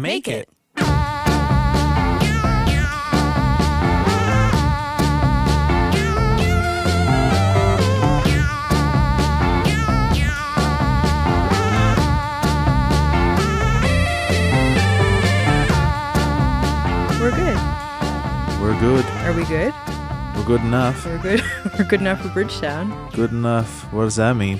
Make it. We're good. We're good. Are we good? We're good enough. We're good. We're good enough for Bridgetown. Good enough. What does that mean?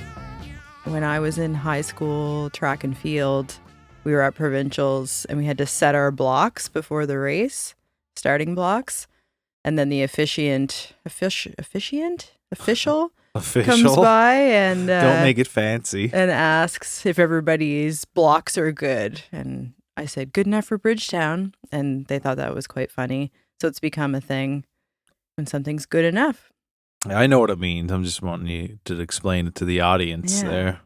When I was in high school, track and field, we were at provincials and we had to set our blocks before the race, starting blocks. And then the official comes by and don't make it fancy and asks if everybody's blocks are good. And I said, good enough for Bridgetown. And they thought that was quite funny. So it's become a thing when something's good enough. I know what it means. I'm just wanting you to explain it to the audience there.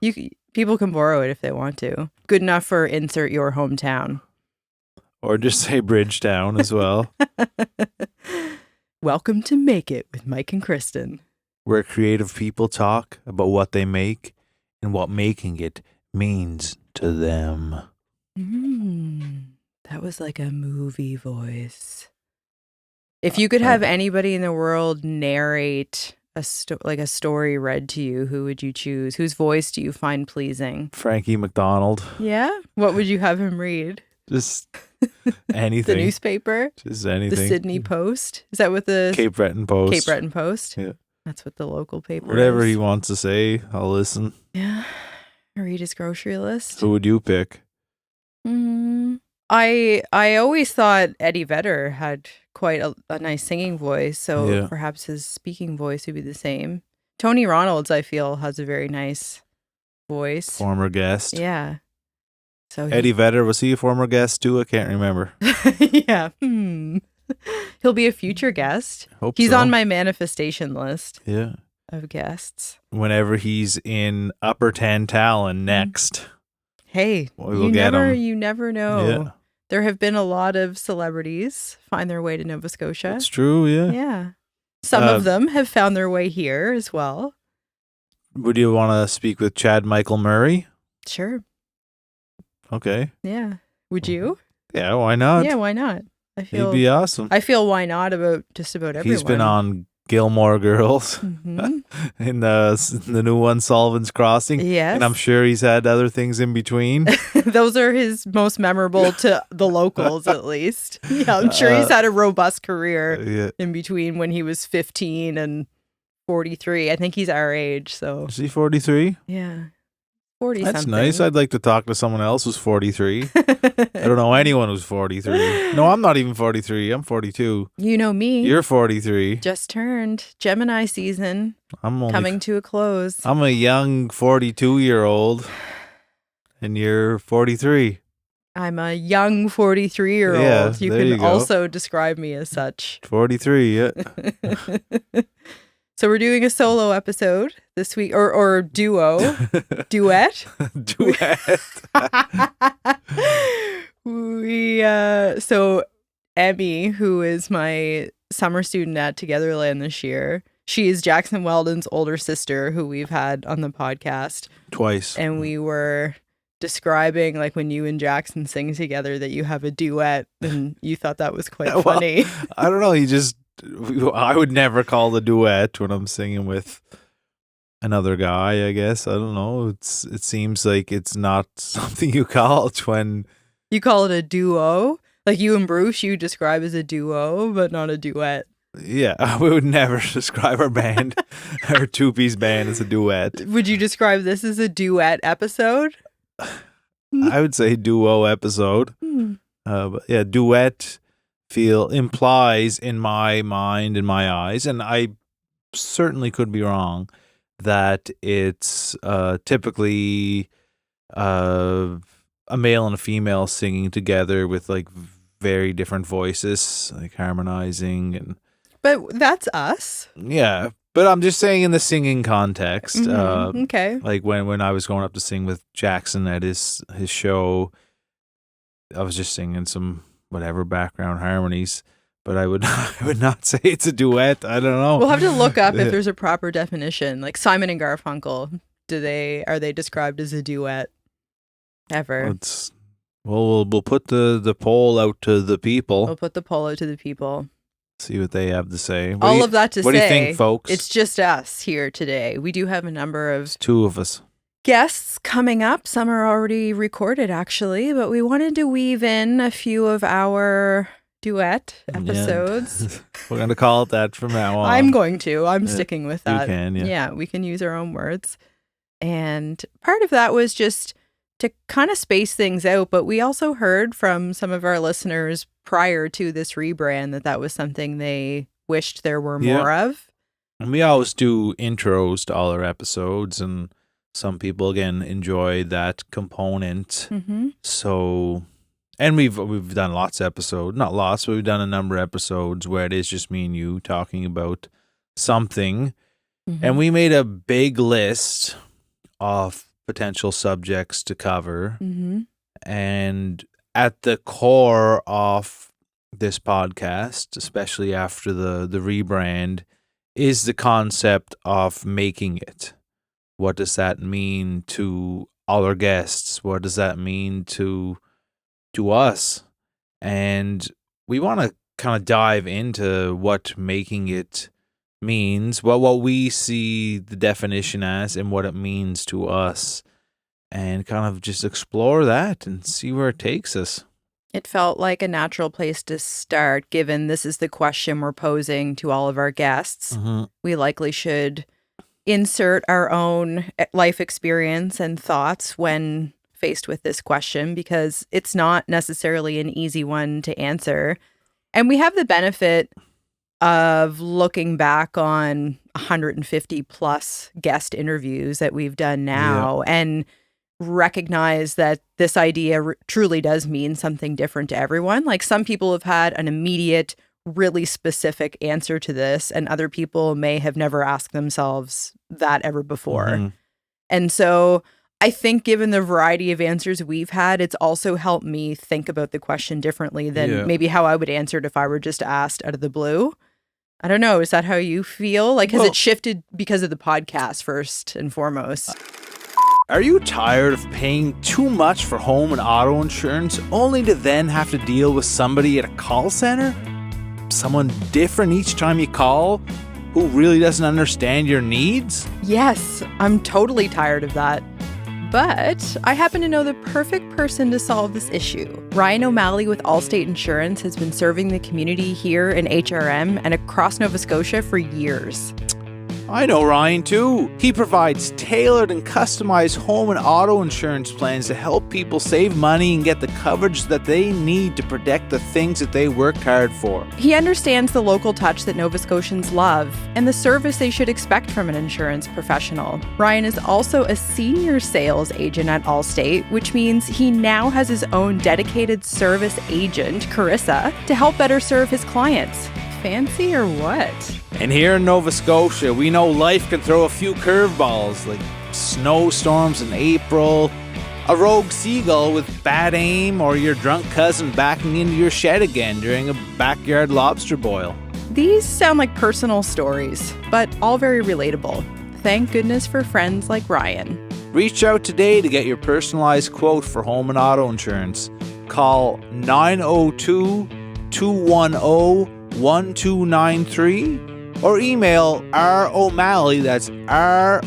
People can borrow it if they want to. Good enough for insert your hometown. Or just say Bridgetown as well. Welcome to Make It with Mike and Kristen. Where creative people talk about what they make and what making it means to them. That was like a movie voice. If you could have anybody in the world narrate a story read to you, who would you choose? Whose voice do you find pleasing? Frankie McDonald. Yeah? What would you have him read? Just anything. The newspaper? Just anything. The Sydney Post? Is that what the... Cape Breton Post. Cape Breton Post? Yeah. That's what the local paper Whatever is. he wants to say, I'll listen. Yeah. Read his grocery list. Who would you pick? I always thought Eddie Vedder had quite a nice singing voice, so perhaps his speaking voice would be the same. Tony Ronalds, I feel, has a very nice voice. Former guest. Yeah. So Eddie Vedder, was he a former guest too? I can't remember. Yeah. He'll be a future guest. He's on my manifestation list. Yeah. Of guests. Whenever he's in Upper Tantallon next. Hey, we'll get him. You never know. Yeah. There have been a lot of celebrities find their way to Nova Scotia. That's true, yeah. Yeah. Some of them have found their way here as well. Would you want to speak with Chad Michael Murray? Sure. Okay. Yeah. Would you? Yeah, why not? Yeah, why not? He'd be awesome. I feel why not about just about everyone. He's been on Gilmore Girls in the new one, Sullivan's Crossing. Yes. And I'm sure he's had other things in between. Those are his most memorable to the locals, at least. Yeah, I'm sure he's had a robust career in between when he was 15 and 43. I think he's our age, so. Is he 43? Yeah. 40 That's something. nice. I'd like to talk to someone else who's 43. I don't know anyone who's 43. No, I'm not even 43. I'm 42. You know me. You're 43. Just turned. Gemini season. I'm coming to a close. I'm a young 42-year-old, and you're 43. I'm a young 43-year-old. Yeah, you can also describe me as such. 43, yeah. So we're doing a solo episode this week, or duet. Duet. So Emmy, who is my summer student at Togetherland this year, she is Jackson Weldon's older sister, who we've had on the podcast twice, and we were describing like when you and Jackson sing together that you have a duet, and you thought that was quite funny. I don't know. I would never call it a duet when I'm singing with another guy, I guess. I don't know. It seems like it's not something you call it when... You call it a duo? Like you and Bruce, you describe as a duo, but not a duet. Yeah, we would never describe our band, our two-piece band, as a duet. Would you describe this as a duet episode? I would say duo episode. But yeah, duet... implies in my mind, in my eyes, and I certainly could be wrong, that it's typically a male and a female singing together with like very different voices, like harmonizing. But that's us. Yeah, but I'm just saying in the singing context. Okay. Like when I was going up to sing with Jackson at his show, I was just singing some whatever background harmonies, but I would not say it's a duet. I don't know. We'll have to look up if there's a proper definition. Like Simon and Garfunkel, are they described as a duet ever? Well, we'll put the poll out to the people. We'll put the poll out to the people. See what they have to say. What do you think, folks? It's just us here today. We do have a number of... It's two of us. Guests coming up. Some are already recorded, actually, but we wanted to weave in a few of our duet episodes. Yeah. We're going to call it that from now on. I'm going to. I'm sticking with that. You can, yeah. Yeah, we can use our own words. And part of that was just to kind of space things out, but we also heard from some of our listeners prior to this rebrand that was something they wished there were more of. And we always do intros to all our episodes, and some people, again, enjoy that component. Mm-hmm. So, and we've done lots of episodes, not lots, but we've done a number of episodes where it is just me and you talking about something. Mm-hmm. And we made a big list of potential subjects to cover. Mm-hmm. And at the core of this podcast, especially after the rebrand, is the concept of making it. What does that mean to all our guests? What does that mean to us? And we want to kind of dive into what making it means, what we see the definition as, and what it means to us, and kind of just explore that and see where it takes us. It felt like a natural place to start, given this is the question we're posing to all of our guests. Mm-hmm. We likely should insert our own life experience and thoughts when faced with this question, because it's not necessarily an easy one to answer. And we have the benefit of looking back on 150 plus guest interviews that we've done now and recognize that this idea truly does mean something different to everyone. Like, some people have had an immediate, really specific answer to this, and other people may have never asked themselves that ever before. Mm-hmm. And so I think, given the variety of answers we've had, it's also helped me think about the question differently than maybe how I would answer it if I were just asked out of the blue. I don't know. Is that how you feel? Like, has it shifted because of the podcast first and foremost? Are you tired of paying too much for home and auto insurance only to then have to deal with somebody at a call center? Someone different each time you call who really doesn't understand your needs? Yes, I'm totally tired of that. But I happen to know the perfect person to solve this issue. Ryan O'Malley with Allstate Insurance has been serving the community here in HRM and across Nova Scotia for years. I know Ryan too. He provides tailored and customized home and auto insurance plans to help people save money and get the coverage that they need to protect the things that they worked hard for. He understands the local touch that Nova Scotians love and the service they should expect from an insurance professional. Ryan is also a senior sales agent at Allstate, which means he now has his own dedicated service agent, Carissa, to help better serve his clients. Fancy or what? And here in Nova Scotia, we know life can throw a few curveballs, like snowstorms in April, a rogue seagull with bad aim, or your drunk cousin backing into your shed again during a backyard lobster boil. These sound like personal stories, but all very relatable. Thank goodness for friends like Ryan. Reach out today to get your personalized quote for home and auto insurance. Call 902-210-1293 or email O'Malley, that's ROMALLEY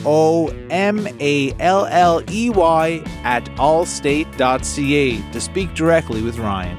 at allstate.ca to speak directly with Ryan.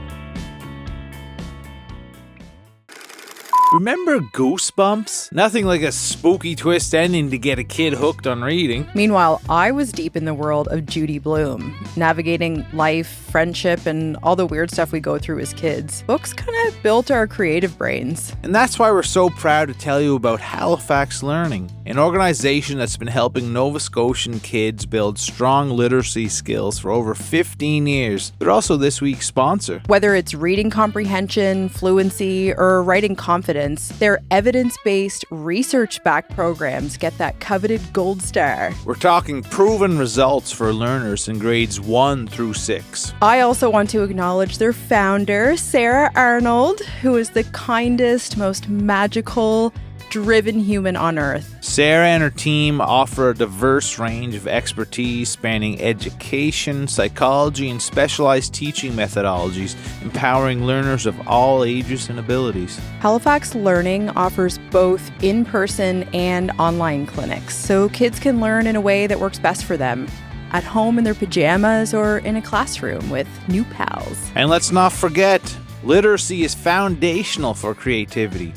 Remember Goosebumps? Nothing like a spooky twist ending to get a kid hooked on reading. Meanwhile, I was deep in the world of Judy Blume, navigating life, friendship, and all the weird stuff we go through as kids. Books kind of built our creative brains. And that's why we're so proud to tell you about Halifax Learning, an organization that's been helping Nova Scotian kids build strong literacy skills for over 15 years. They're also this week's sponsor. Whether it's reading comprehension, fluency, or writing confidence, their evidence-based, research-backed programs get that coveted gold star. We're talking proven results for learners in grades 1 through 6. I also want to acknowledge their founder, Sarah Arnold, who is the kindest, most magical, driven human on earth. Sarah and her team offer a diverse range of expertise spanning education, psychology, and specialized teaching methodologies, empowering learners of all ages and abilities. Halifax Learning offers both in-person and online clinics, so kids can learn in a way that works best for them, at home in their pajamas or in a classroom with new pals. And let's not forget, literacy is foundational for creativity.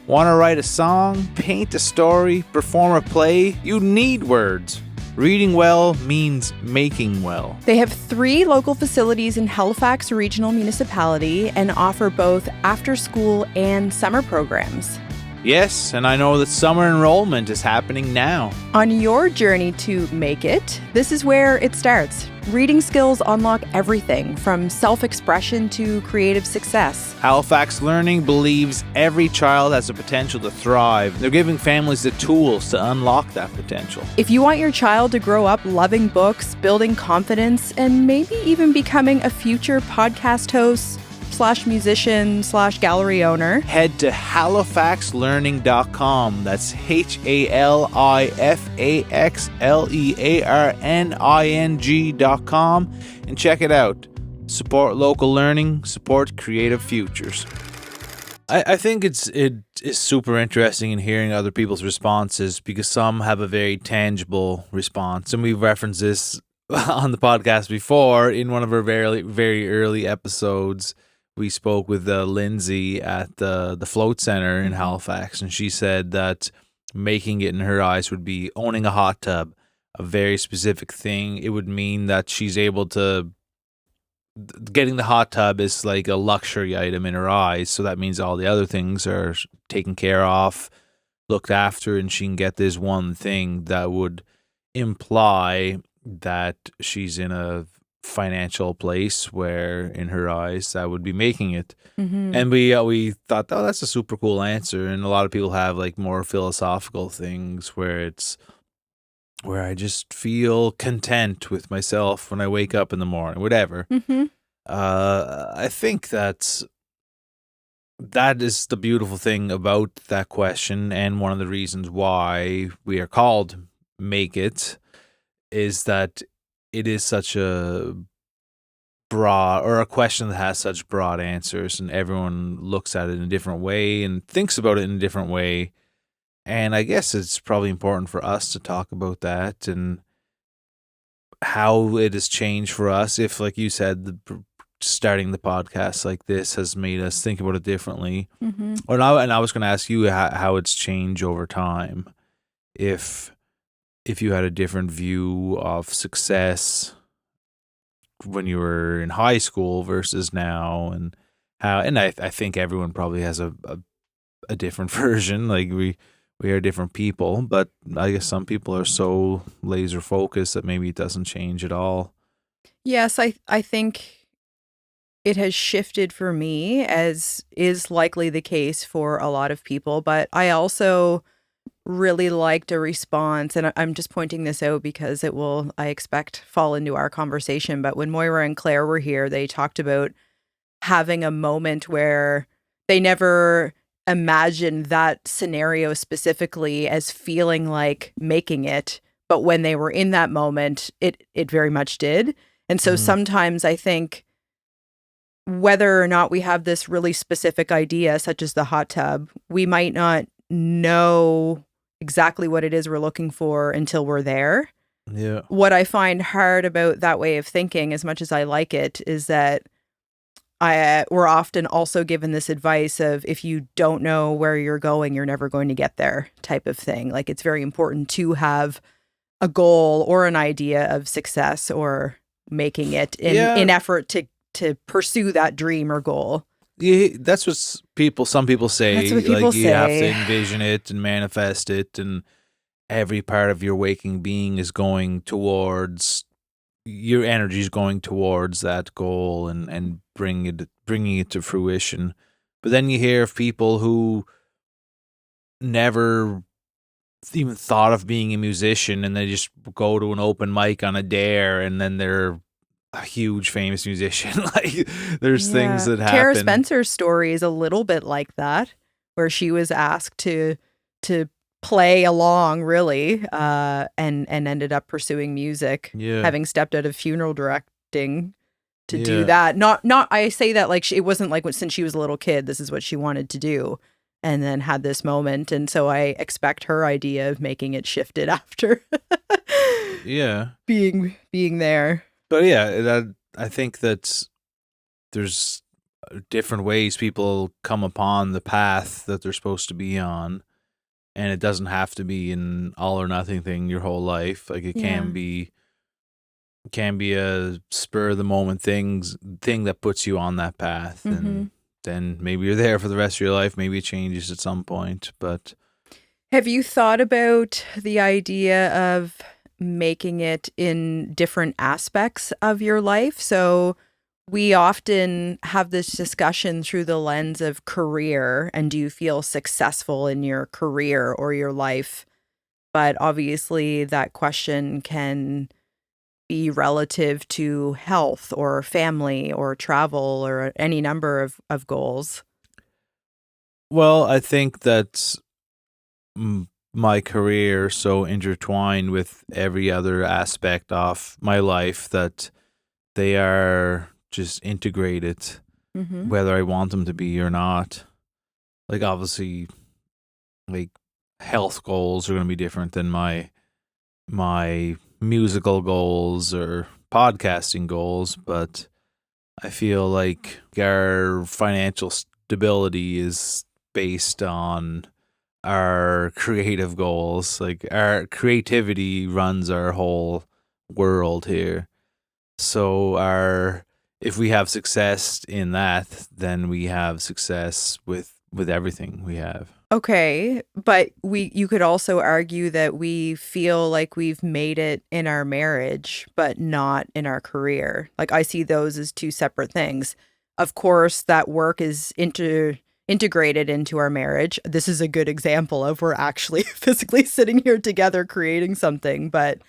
Want to write a song, paint a story, perform a play? You need words. Reading well means making well. They have 3 local facilities in Halifax Regional Municipality and offer both after-school and summer programs. Yes, and I know that summer enrollment is happening now. On your journey to make it, this is where it starts. Reading skills unlock everything from self-expression to creative success. Halifax Learning believes every child has the potential to thrive. They're giving families the tools to unlock that potential. If you want your child to grow up loving books, building confidence, and maybe even becoming a future podcast host, /musician /gallery owner, head to halifaxlearning.com. That's HALIFAXLEARNING.com and check it out. Support local learning, support creative futures. I think it is super interesting in hearing other people's responses because some have a very tangible response, and we've referenced this on the podcast before in one of our very, very early episodes. We spoke with Lindsay at the Float Center in Halifax, and she said that making it in her eyes would be owning a hot tub, a very specific thing. It would mean that she's able to, getting the hot tub is like a luxury item in her eyes, so that means all the other things are taken care of, looked after, and she can get this one thing that would imply that she's in a financial place where in her eyes that would be making it. And we thought, oh, that's a super cool answer. And a lot of people have like more philosophical things where I just feel content with myself when I wake up in the morning, whatever. I think that is the beautiful thing about that question, and one of the reasons why we are called Make It is that it is such a broad, or a question that has such broad answers, and everyone looks at it in a different way and thinks about it in a different way. And I guess it's probably important for us to talk about that and how it has changed for us. If, like you said, starting the podcast like this has made us think about it differently. And I was going to ask you how it's changed over time. If you had a different view of success when you were in high school versus now, and how, and I think everyone probably has a different version. Like we are different people, but I guess some people are so laser focused that maybe it doesn't change at all. Yes, I think it has shifted for me, as is likely the case for a lot of people, but I also really liked a response, and I'm just pointing this out because it will, I expect, fall into our conversation. But when Moira and Claire were here, they talked about having a moment where they never imagined that scenario specifically as feeling like making it, but when they were in that moment, it very much did. And so sometimes I think whether or not we have this really specific idea, such as the hot tub, we might not know exactly what it is we're looking for until we're there. Yeah. What I find hard about that way of thinking, as much as I like it, is that we're often also given this advice of, if you don't know where you're going, you're never going to get there, type of thing. Like, it's very important to have a goal or an idea of success or making it in effort to pursue that dream or goal. Yeah, that's what some people say. That's what people say. You have to envision it and manifest it, and every part of your waking being is going towards, your energy is going towards that goal and bringing it to fruition. But then you hear of people who never even thought of being a musician, and they just go to an open mic on a dare, and then they're a huge famous musician. Like, there's things that happen. Tara Spencer's story is a little bit like that, where she was asked to to play along, really, and ended up pursuing music, having stepped out of funeral directing to do that. Not I say that like it wasn't like since she was a little kid, this is what she wanted to do, and then had this moment, and so I expect her idea of making it shifted after being there. But yeah, I think that there's different ways people come upon the path that they're supposed to be on, and it doesn't have to be an all or nothing thing your whole life. Like it can be a spur of the moment thing that puts you on that path, and then maybe you're there for the rest of your life. Maybe it changes at some point. But have you thought about the idea of making it in different aspects of your life? So we often have this discussion through the lens of career, and do you feel successful in your career or your life? But obviously that question can be relative to health or family or travel or any number of goals. Well, I think that my career so intertwined with every other aspect of my life that they are just integrated, whether I want them to be or not. Like obviously, like health goals are going to be different than my musical goals or podcasting goals, but I feel like our financial stability is based on our creative goals. Like our creativity runs our whole world here. So if we have success in that, then we have success with everything we have. Okay, but you could also argue that we feel like we've made it in our marriage, but not in our career. Like I see those as two separate things. Of course, that work is integrated into our marriage. This is a good example of we're actually physically sitting here together creating something, but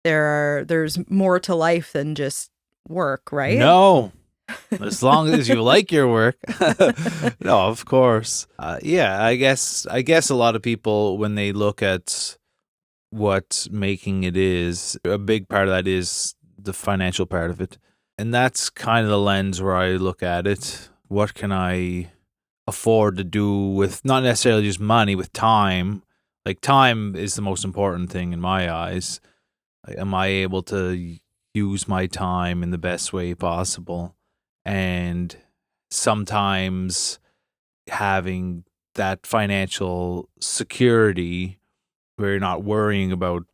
there's more to life than just work, right? No. As long as you like your work. No, of course. I guess a lot of people, when they look at what making it is, a big part of that is the financial part of it. And that's kind of the lens where I look at it. What can I afford to do with not necessarily just money, with time? Like time is the most important thing in my eyes. Am I able to use my time in the best way possible? And sometimes having that financial security where you're not worrying about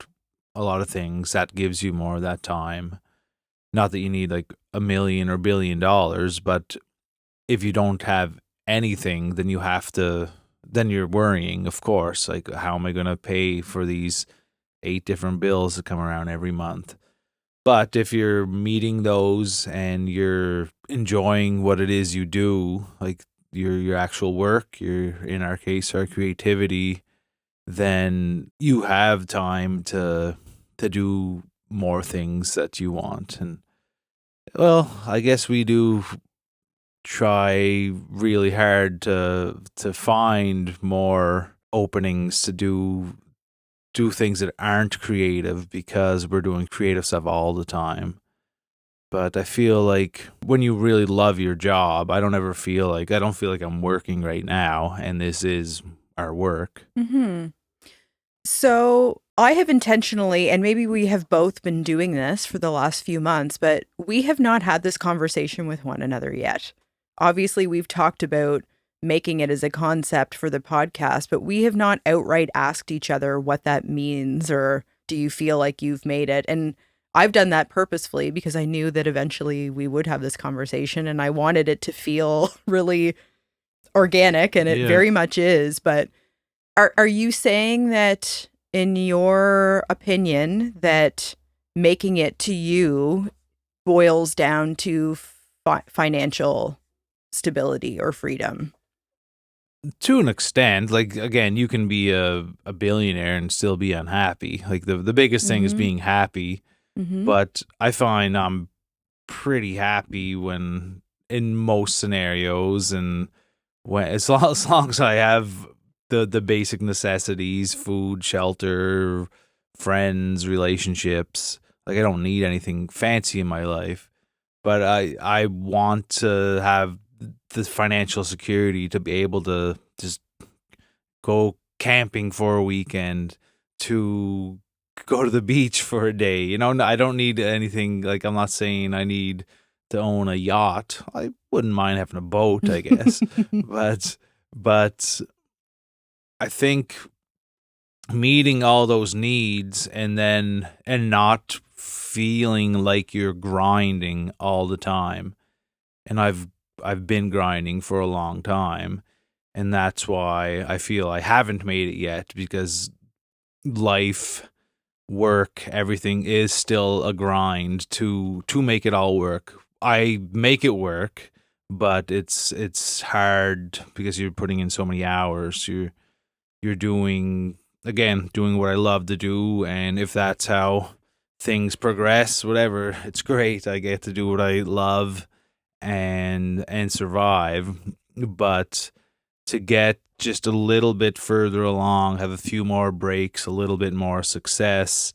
a lot of things, that gives you more of that time. Not that you need like $1 million or $1 billion, but if you don't have anything, then then you're worrying, of course, like how am I going to pay for these 8 different bills that come around every month? But if you're meeting those and you're enjoying what it is you do, like your actual work, in our case, our creativity, then you have time to do more things that you want. And well, I guess we do try really hard to find more openings to do things that aren't creative, because we're doing creative stuff all the time. But I feel like when you really love your job, I don't feel like I'm working right now and this is our work. So I have intentionally, and maybe we have both been doing this for the last few months, but we have not had this conversation with one another yet. Obviously, we've talked about making it as a concept for the podcast, but we have not outright asked each other what that means, or do you feel like you've made it? And I've done that purposefully because I knew that eventually we would have this conversation, and I wanted it to feel really organic, and it very much is. But are you saying that, in your opinion, that making it to you boils down to financial stability or freedom? To an extent. Like, again, you can be a billionaire and still be unhappy. Like the biggest thing is being happy. But I find I'm pretty happy in most scenarios, and as long as I have the basic necessities, food, shelter, friends, relationships. Like I don't need anything fancy in my life, but I want to have the financial security to be able to just go camping for a weekend, to go to the beach for a day. You know, I don't need anything. Like I'm not saying I need to own a yacht. I wouldn't mind having a boat, I guess. but I think meeting all those needs and not feeling like you're grinding all the time. And I've been grinding for a long time, and that's why I feel I haven't made it yet, because life, work, everything is still a grind to make it all work. I make it work, but it's hard because you're putting in so many hours. You're doing what I love to do, and if that's how things progress, whatever, it's great. I get to do what I love and survive. But to get just a little bit further along, have a few more breaks, a little bit more success,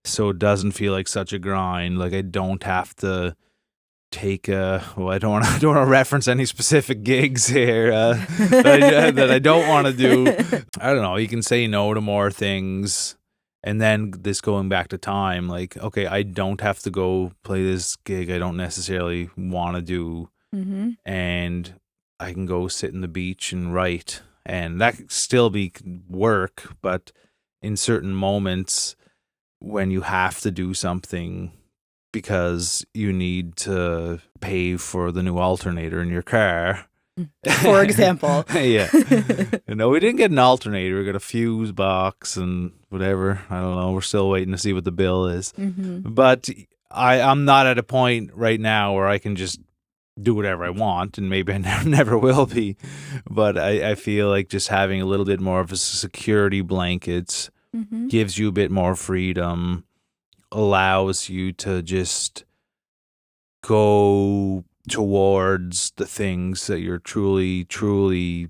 so it doesn't feel like such a grind. Like I don't have to take I don't want to reference any specific gigs here that I don't want to do. I don't know. You can say no to more things, and then this going back to time, like, okay, I don't have to go play this gig I don't necessarily want to do, and I can go sit in the beach and write, and that could still be work, but in certain moments when you have to do something because you need to pay for the new alternator in your car. For example. Yeah. No, we didn't get an alternator. We got a fuse box and whatever. I don't know. We're still waiting to see what the bill is. But I'm not at a point right now where I can just do whatever I want, and maybe I never will be. But I feel like just having a little bit more of a security blanket gives you a bit more freedom, allows you to just go towards the things that you're truly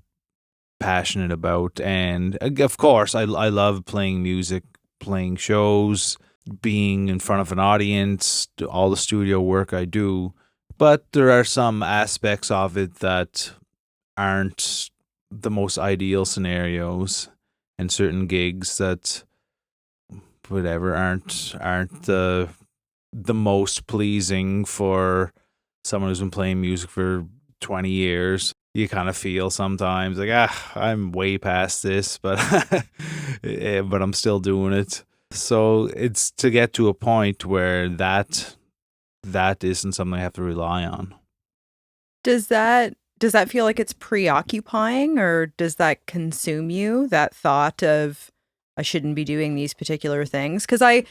passionate about. And of course, I love playing music, playing shows, being in front of an audience, all the studio work I do. But there are some aspects of it that aren't the most ideal scenarios, and certain gigs that whatever aren't the most pleasing for someone who's been playing music for 20 years. You kind of feel sometimes like, I'm way past this, but but I'm still doing it. So it's to get to a point where that isn't something I have to rely on. Does that feel like it's preoccupying, or does that consume you, that thought of I shouldn't be doing these particular things? Because I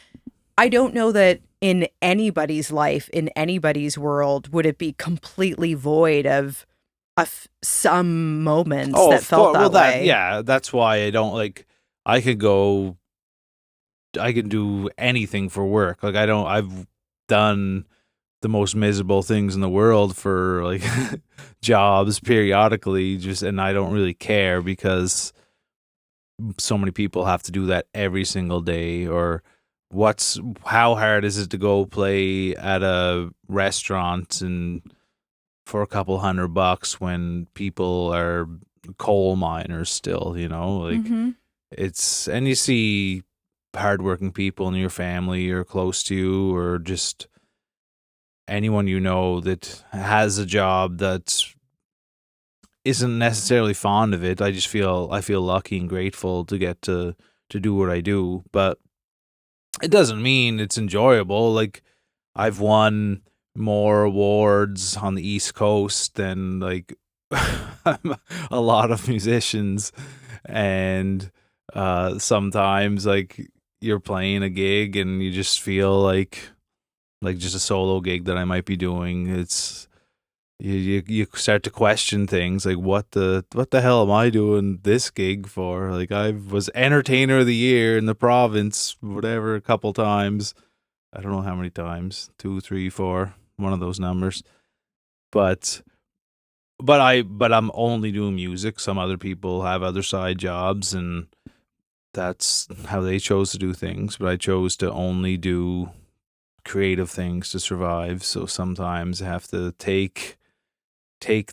don't know that in anybody's life, in anybody's world, would it be completely void of some moments that felt that way. Yeah, that's why I don't like. I can do anything for work. Like I've done the most miserable things in the world for like jobs periodically, and I don't really care because so many people have to do that every single day. Or how hard is it to go play at a restaurant and for a couple $100 when people are coal miners still, like and you see hardworking people in your family or close to you, or just anyone that has a job that isn't necessarily fond of it. I feel lucky and grateful to get to do what I do, but it doesn't mean it's enjoyable. Like I've won more awards on the East Coast than like a lot of musicians, and sometimes like you're playing a gig and you just feel like just a solo gig that I might be doing. It's you start to question things like what the hell am I doing this gig for? Like I was entertainer of the year in the province, whatever, a couple times. I don't know how many times, 2, 3, 4, one of those numbers. But but I'm only doing music. Some other people have other side jobs, and that's how they chose to do things. But I chose to only do creative things to survive. So sometimes I have to take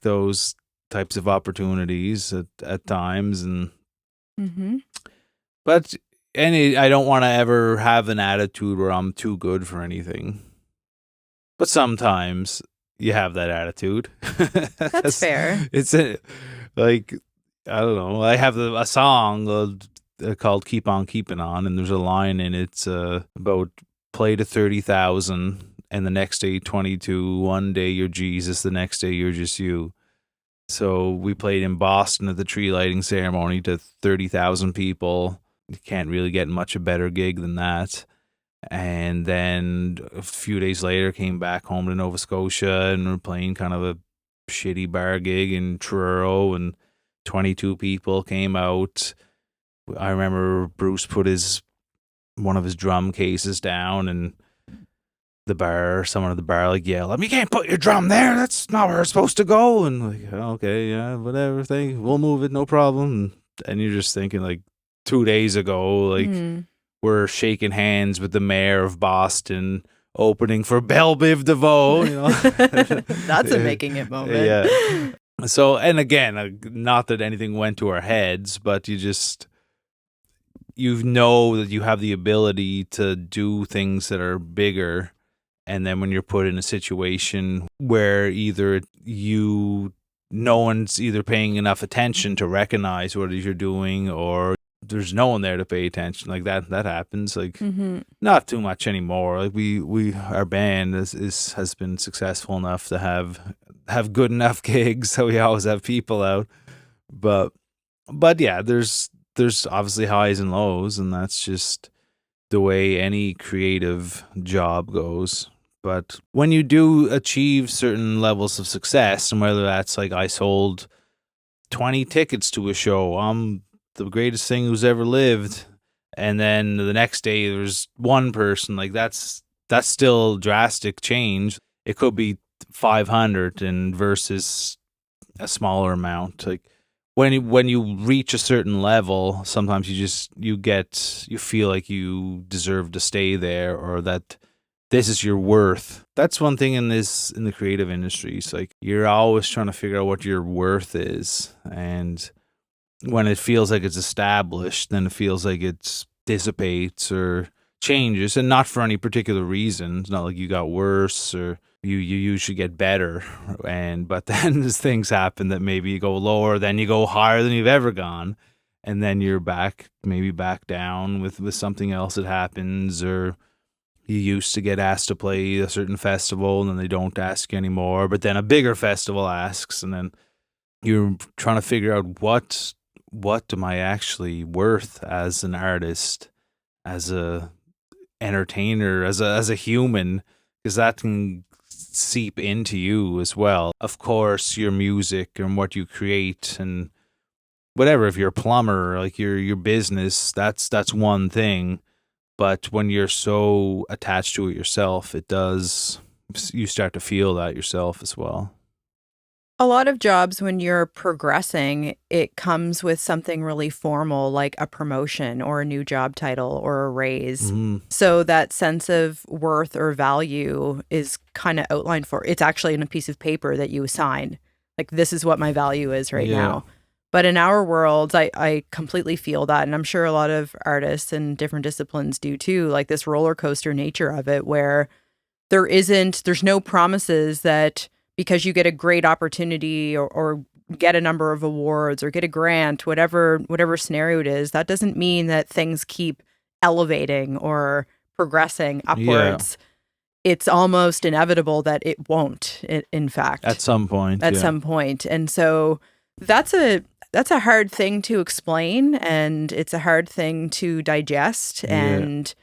those types of opportunities at times, and but I don't want to ever have an attitude where I'm too good for anything. But sometimes you have that attitude. That's fair. It's like, I don't know. I have a song called "Keep On Keeping On," and there's a line in it about play to 30,000, and the next day 22. One day you're Jesus, the next day you're just you. So we played in Boston at the tree lighting ceremony to 30,000 people. You can't really get much a better gig than that. And then a few days later came back home to Nova Scotia, and we're playing kind of a shitty bar gig in Truro, and 22 people came out. I remember Bruce put one of his drum cases down, and someone at the bar like yelled, "You can't put your drum there. That's not where it's supposed to go." And like, okay, yeah, whatever. We'll move it, no problem. And you're just thinking, like, 2 days ago, like, we're shaking hands with the mayor of Boston, opening for Belle Biv DeVoe. You know, that's a making it moment. Yeah. So, and again, not that anything went to our heads, but you know that you have the ability to do things that are bigger. And then when you're put in a situation where no one's either paying enough attention to recognize what it is you're doing, or there's no one there to pay attention, like that happens. Like, not too much anymore. Like our band has been successful enough to have good enough gigs, so we always have people out. But yeah, there's obviously highs and lows, and that's just the way any creative job goes. But when you do achieve certain levels of success, and whether that's like I sold 20 tickets to a show, I'm the greatest thing who's ever lived, and then the next day there's one person, like that's still drastic change. It could be 500 and versus a smaller amount. Like when you reach a certain level, sometimes you feel like you deserve to stay there, or that this is your worth. That's one thing in the creative industry. It's like you're always trying to figure out what your worth is, and when it feels like it's established, then it feels like it dissipates or changes, and not for any particular reason. It's not like you got worse or you usually get better, but then as things happen that maybe you go lower, then you go higher than you've ever gone, and then you're back down with something else that happens, or you used to get asked to play a certain festival and then they don't ask you anymore, but then a bigger festival asks, and then you're trying to figure out what am I actually worth as an artist, as a entertainer, as a human, because that can seep into you as well. Of course, your music and what you create and whatever, if you're a plumber, like your business, that's one thing. But when you're so attached to it yourself, you start to feel that yourself as well. A lot of jobs, when you're progressing, it comes with something really formal, like a promotion or a new job title or a raise. So that sense of worth or value is kind of outlined for. It's actually in a piece of paper that you sign. Like, this is what my value is right now. But in our world, I completely feel that. And I'm sure a lot of artists in different disciplines do too, like this roller coaster nature of it, where there's no promises that because you get a great opportunity or get a number of awards or get a grant, whatever scenario it is, that doesn't mean that things keep elevating or progressing upwards. Yeah. It's almost inevitable that it won't, in fact. At some point. Some point. And so that's a hard thing to explain, and it's a hard thing to digest and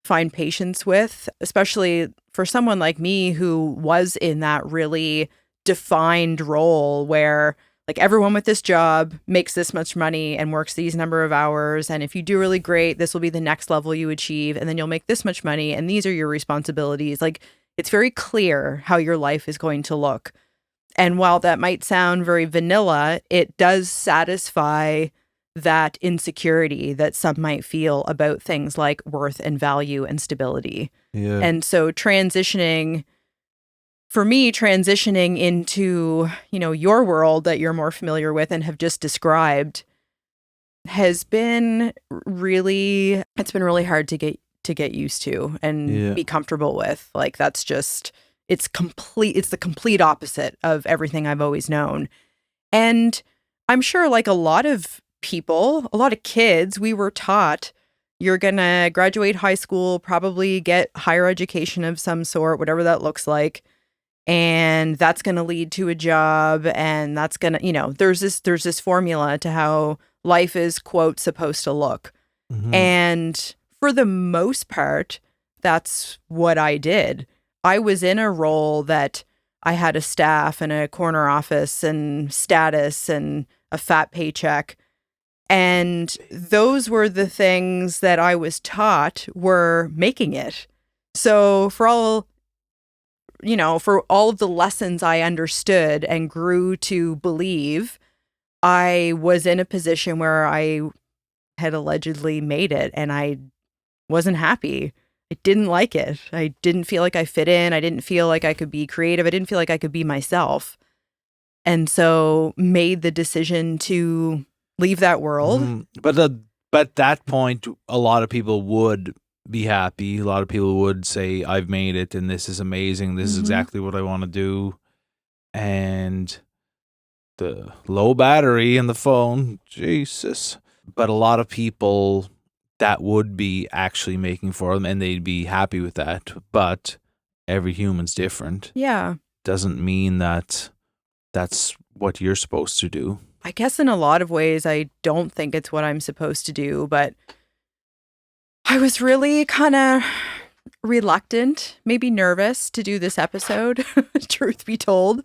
find patience with, especially for someone like me who was in that really defined role where, like, everyone with this job makes this much money and works these number of hours, and if you do really great, this will be the next level you achieve, and then you'll make this much money, and these are your responsibilities. Like, it's very clear how your life is going to look. And while that might sound very vanilla, it does satisfy that insecurity that some might feel about things like worth and value and stability. Yeah. And so transitioning into, your world that you're more familiar with and have just described has been really hard to get used to and be comfortable with. Like, that's just, it's the complete opposite of everything I've always known. And I'm sure, like a lot of kids, we were taught you're going to graduate high school, probably get higher education of some sort, whatever that looks like. And that's going to lead to a job. And that's going to, there's this formula to how life is, quote, supposed to look. Mm-hmm. And for the most part, that's what I did. I was in a role that I had a staff and a corner office and status and a fat paycheck. And those were the things that I was taught were making it. So for all of the lessons I understood and grew to believe, I was in a position where I had allegedly made it, and I wasn't happy. I didn't like it. I didn't feel like I fit in. I didn't feel like I could be creative. I didn't feel like I could be myself. And so made the decision to leave that world. Mm-hmm. But at that point, a lot of people would be happy. A lot of people would say, I've made it and this is amazing. This is exactly what I want to do. And the low battery in the phone, Jesus. But a lot of people, that would be actually making for them and they'd be happy with that. But every human's different. Yeah. Doesn't mean that that's what you're supposed to do. I guess in a lot of ways, I don't think it's what I'm supposed to do, but I was really kind of reluctant, maybe nervous to do this episode, truth be told,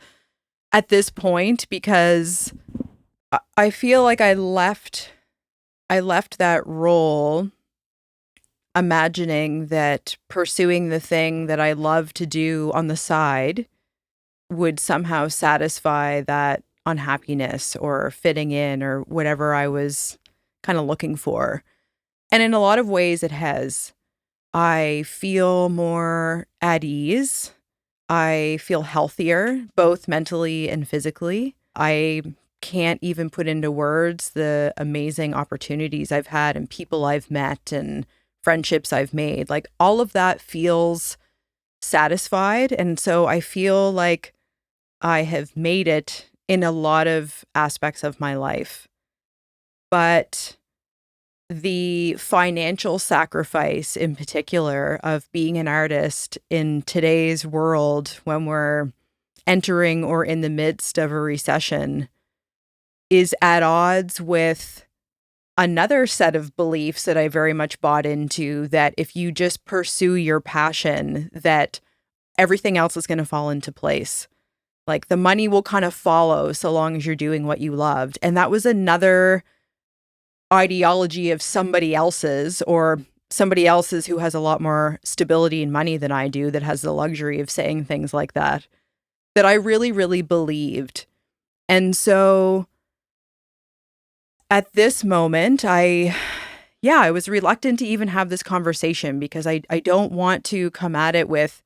at this point, because I feel like I left that role imagining that pursuing the thing that I love to do on the side would somehow satisfy that unhappiness or fitting in or whatever I was kind of looking for. And in a lot of ways it has. I feel more at ease. I feel healthier, both mentally and physically. I can't even put into words the amazing opportunities I've had and people I've met and friendships I've made. Like, all of that feels satisfied. And so I feel like I have made it in a lot of aspects of my life. But the financial sacrifice in particular of being an artist in today's world, when we're entering or in the midst of a recession, is at odds with another set of beliefs that I very much bought into, that if you just pursue your passion, that everything else is going to fall into place. Like, the money will kind of follow so long as you're doing what you loved. And that was another ideology of somebody else's who has a lot more stability and money than I do, that has the luxury of saying things like that I really, really believed. And so at this moment, I was reluctant to even have this conversation because I don't want to come at it with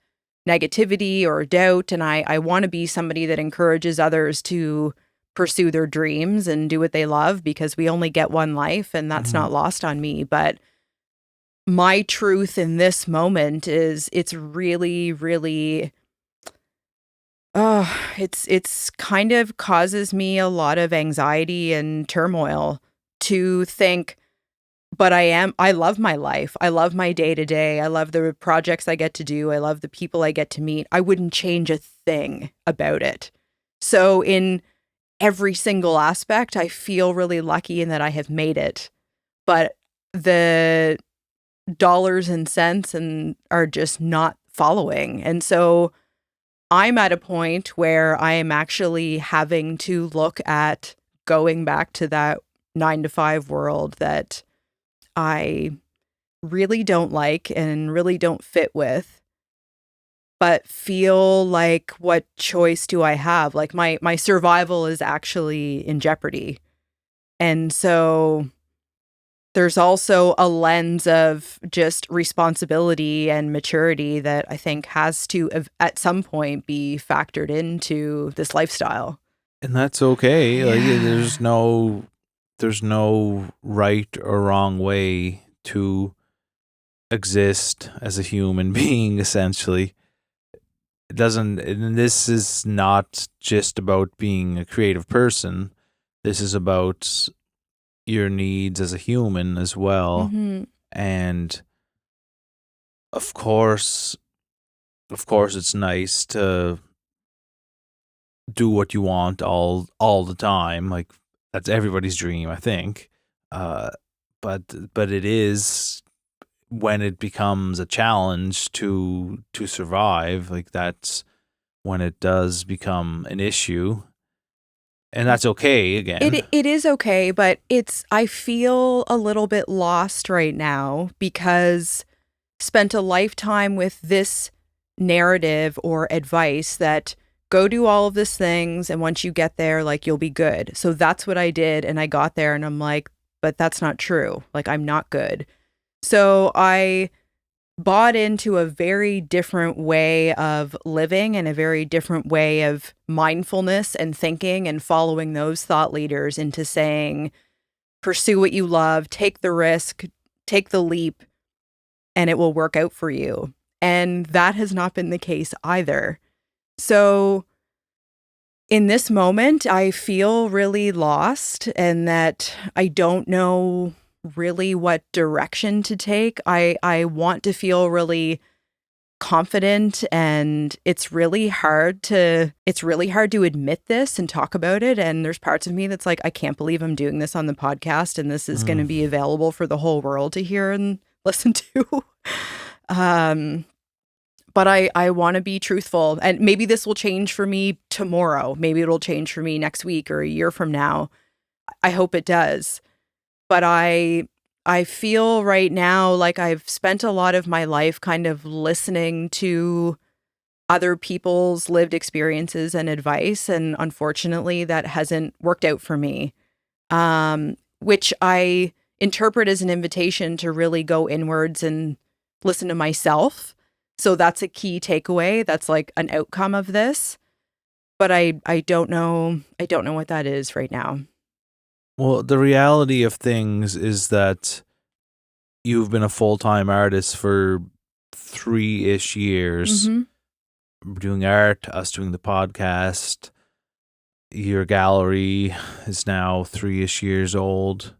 negativity or doubt. And I want to be somebody that encourages others to pursue their dreams and do what they love, because we only get one life, and that's not lost on me. But my truth in this moment is it's really, really, it's kind of causes me a lot of anxiety and turmoil to think, but I love my life. I love my day to day. I love the projects I get to do. I love the people I get to meet. I wouldn't change a thing about it. So in every single aspect, I feel really lucky in that I have made it. But the dollars and cents are just not following. And so I'm at a point where I am actually having to look at going back to that 9-to-5 world that I really don't like and really don't fit with. but feel like, what choice do I have? Like my survival is actually in jeopardy. And so there's also a lens of just responsibility and maturity that I think has to at some point be factored into this lifestyle. And that's okay. Like Yeah. there's no right or wrong way to exist as a human being, essentially. It doesn't, and this is not just about being a creative person. This is about your needs as a human as well. Mm-hmm. And of course, it's nice to do what you want all the time. Like that's everybody's dream, I think. Uh, but it is when it becomes a challenge to survive. Like that's when it does become an issue, and that's okay. Again, It is okay, but I feel a little bit lost right now because spent a lifetime with this narrative or advice that go do all of these things, and once you get there, like, you'll be good. So that's what I did, and I got there and I'm like, but that's not true. Like, I'm not good. So I bought into a very different way of living and a very different way of mindfulness and thinking, and following those thought leaders into saying, pursue what you love, take the risk, take the leap, and it will work out for you. And that has not been the case either. So in this moment, I feel really lost, and that I don't know really what direction to take. I want to feel really confident, and it's really hard to admit this and talk about it. And there's parts of me that's like, I can't believe I'm doing this on the podcast, and this is going to be available for the whole world to hear and listen to. But I want to be truthful, and maybe this will change for me tomorrow. Maybe it'll change for me next week or a year from now. I hope it does. But I feel right now like I've spent a lot of my life kind of listening to other people's lived experiences and advice, and unfortunately that hasn't worked out for me, which I interpret as an invitation to really go inwards and listen to myself. So that's a key takeaway. That's like an outcome of this. But I don't know what that is right now. well, the reality of things is that you've been a full-time artist for 3-ish years, doing art, us doing the podcast. Your gallery is now 3-ish years old.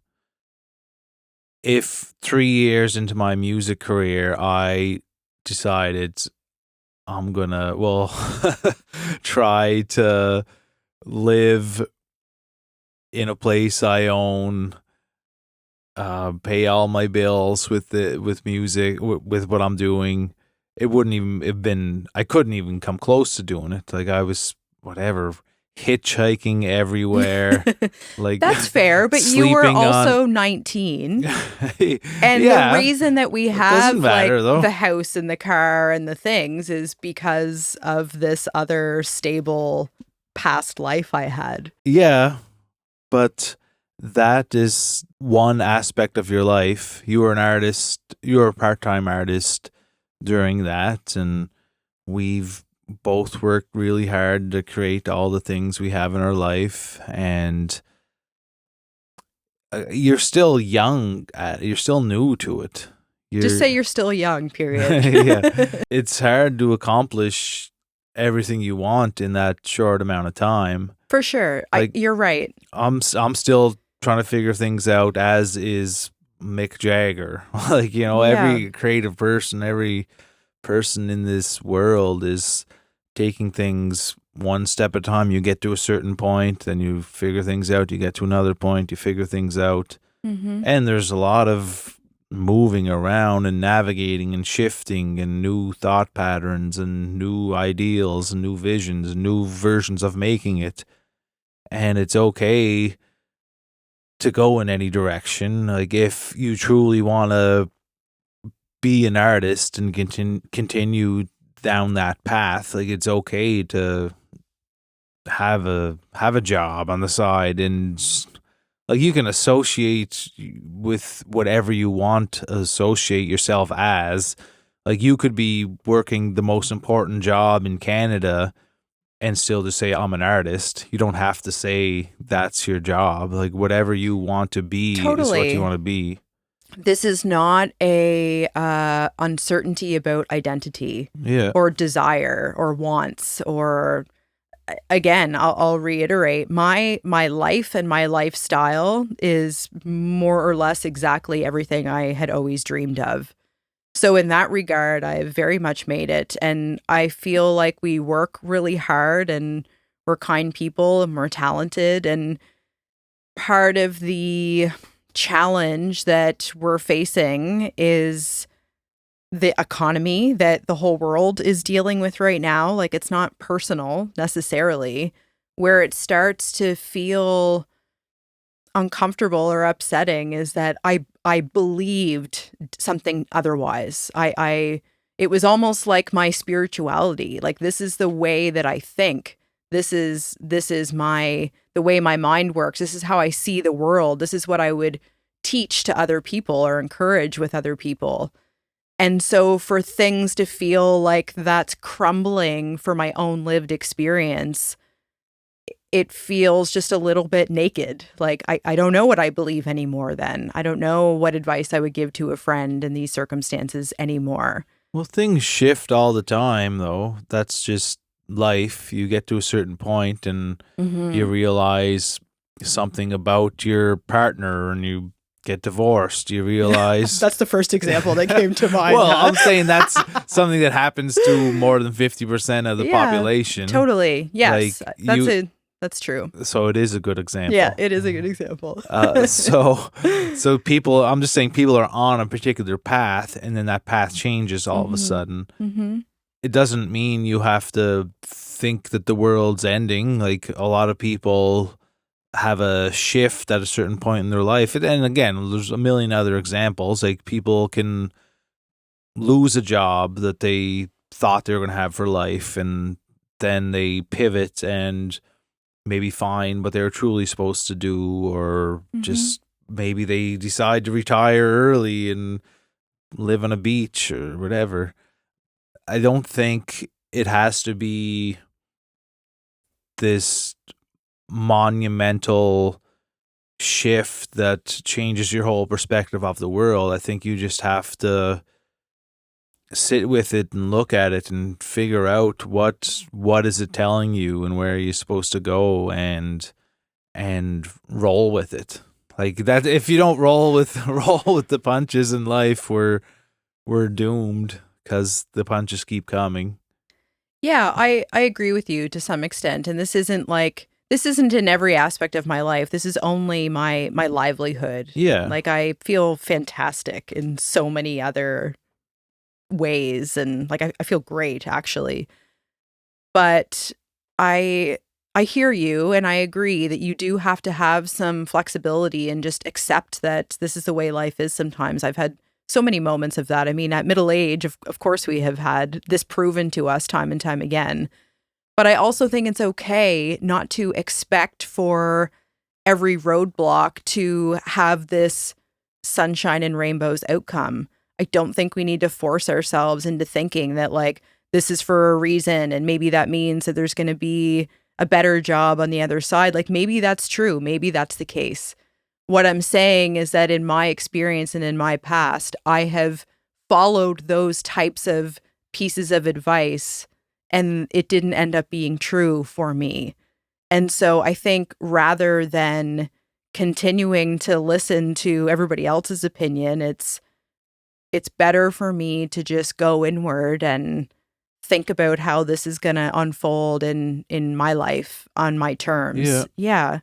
If 3 years into my music career, I decided I'm gonna, try to live in a place I own, pay all my bills with music, with what I'm doing, it wouldn't even have been, I couldn't even come close to doing it. Like I was, whatever, hitchhiking everywhere. Like that's fair, but you were also 19. And the reason that we have matter, like the house and the car and the things is because of this other stable past life I had. Yeah, but that is one aspect of your life. You were an artist, you were a part-time artist during that, and we've both worked really hard to create all the things we have in our life. And you're still young you're still new to it. Just say you're still young, period. Yeah. It's hard to accomplish everything you want in that short amount of time. For sure. Like, you're right. I'm still trying to figure things out, as is Mick Jagger. Like, every creative person, every person in this world is taking things one step at a time. You get to a certain point, then you figure things out. You get to another point, you figure things out. And there's a lot of moving around and navigating and shifting and new thought patterns and new ideals and new visions and new versions of making it. And it's okay to go in any direction. Like if you truly want to be an artist and continue down that path. Like, it's okay to have a job on the side, and like, you can associate with whatever you want to associate yourself as. Like, you could be working the most important job in Canada and still just say, I'm an artist. You don't have to say that's your job. Like, whatever you want to be is what Totally. you want to be. This is not a uncertainty about identity Yeah. or desire or wants or, again, I'll reiterate, my life and my lifestyle is more or less exactly everything I had always dreamed of. So in that regard, I've very much made it. And I feel like we work really hard and we're kind people and we're talented. And part of the challenge that we're facing is the economy that the whole world is dealing with right now. Like, it's not personal necessarily, where it starts to feel uncomfortable or upsetting is that I believed something otherwise. It was almost like my spirituality. Like, this is the way that I think. This is the way my mind works. This is how I see the world. This is what I would teach to other people or encourage with other people. And so for things to feel like that's crumbling for my own lived experience, it feels just a little bit naked. Like, I don't know what I believe anymore then. I don't know what advice I would give to a friend in these circumstances anymore. Well, things shift all the time, though. That's just life. You get to a certain point and you realize something about your partner and you get divorced. You realize that's the first example that came to mind. Well, I'm saying that's something that happens to more than 50% of the population. Totally. Yes. Like, that's true. So it is a good example. Yeah, it is a good example. So people, I'm just saying, people are on a particular path, and then that path changes all of a sudden. Mm-hmm. It doesn't mean you have to think that the world's ending. Like, a lot of people have a shift at a certain point in their life. And again, there's a million other examples. Like, people can lose a job that they thought they were going to have for life, and then they pivot and maybe find what they were truly supposed to do, or just maybe they decide to retire early and live on a beach or whatever. I don't think it has to be this monumental shift that changes your whole perspective of the world. I think you just have to sit with it and look at it and figure out what is it telling you and where are you supposed to go, and roll with it. Like that, if you don't roll with the punches in life, we're doomed, because the punches keep coming. Yeah, I agree with you to some extent. And this isn't in every aspect of my life. This is only my livelihood. Yeah. Like, I feel fantastic in so many other ways, and like I feel great, actually. But I hear you, and I agree that you do have to have some flexibility and just accept that this is the way life is sometimes. I've had so many moments of that. I mean, at middle age, of course, we have had this proven to us time and time again. But I also think it's okay not to expect for every roadblock to have this sunshine and rainbows outcome. I don't think we need to force ourselves into thinking that, like, this is for a reason, and maybe that means that there's going to be a better job on the other side. Like, maybe that's true. Maybe that's the case. What I'm saying is that in my experience and in my past, I have followed those types of pieces of advice, and it didn't end up being true for me. And so I think rather than continuing to listen to everybody else's opinion, it's better for me to just go inward and think about how this is going to unfold in my life on my terms. Yeah. Yeah.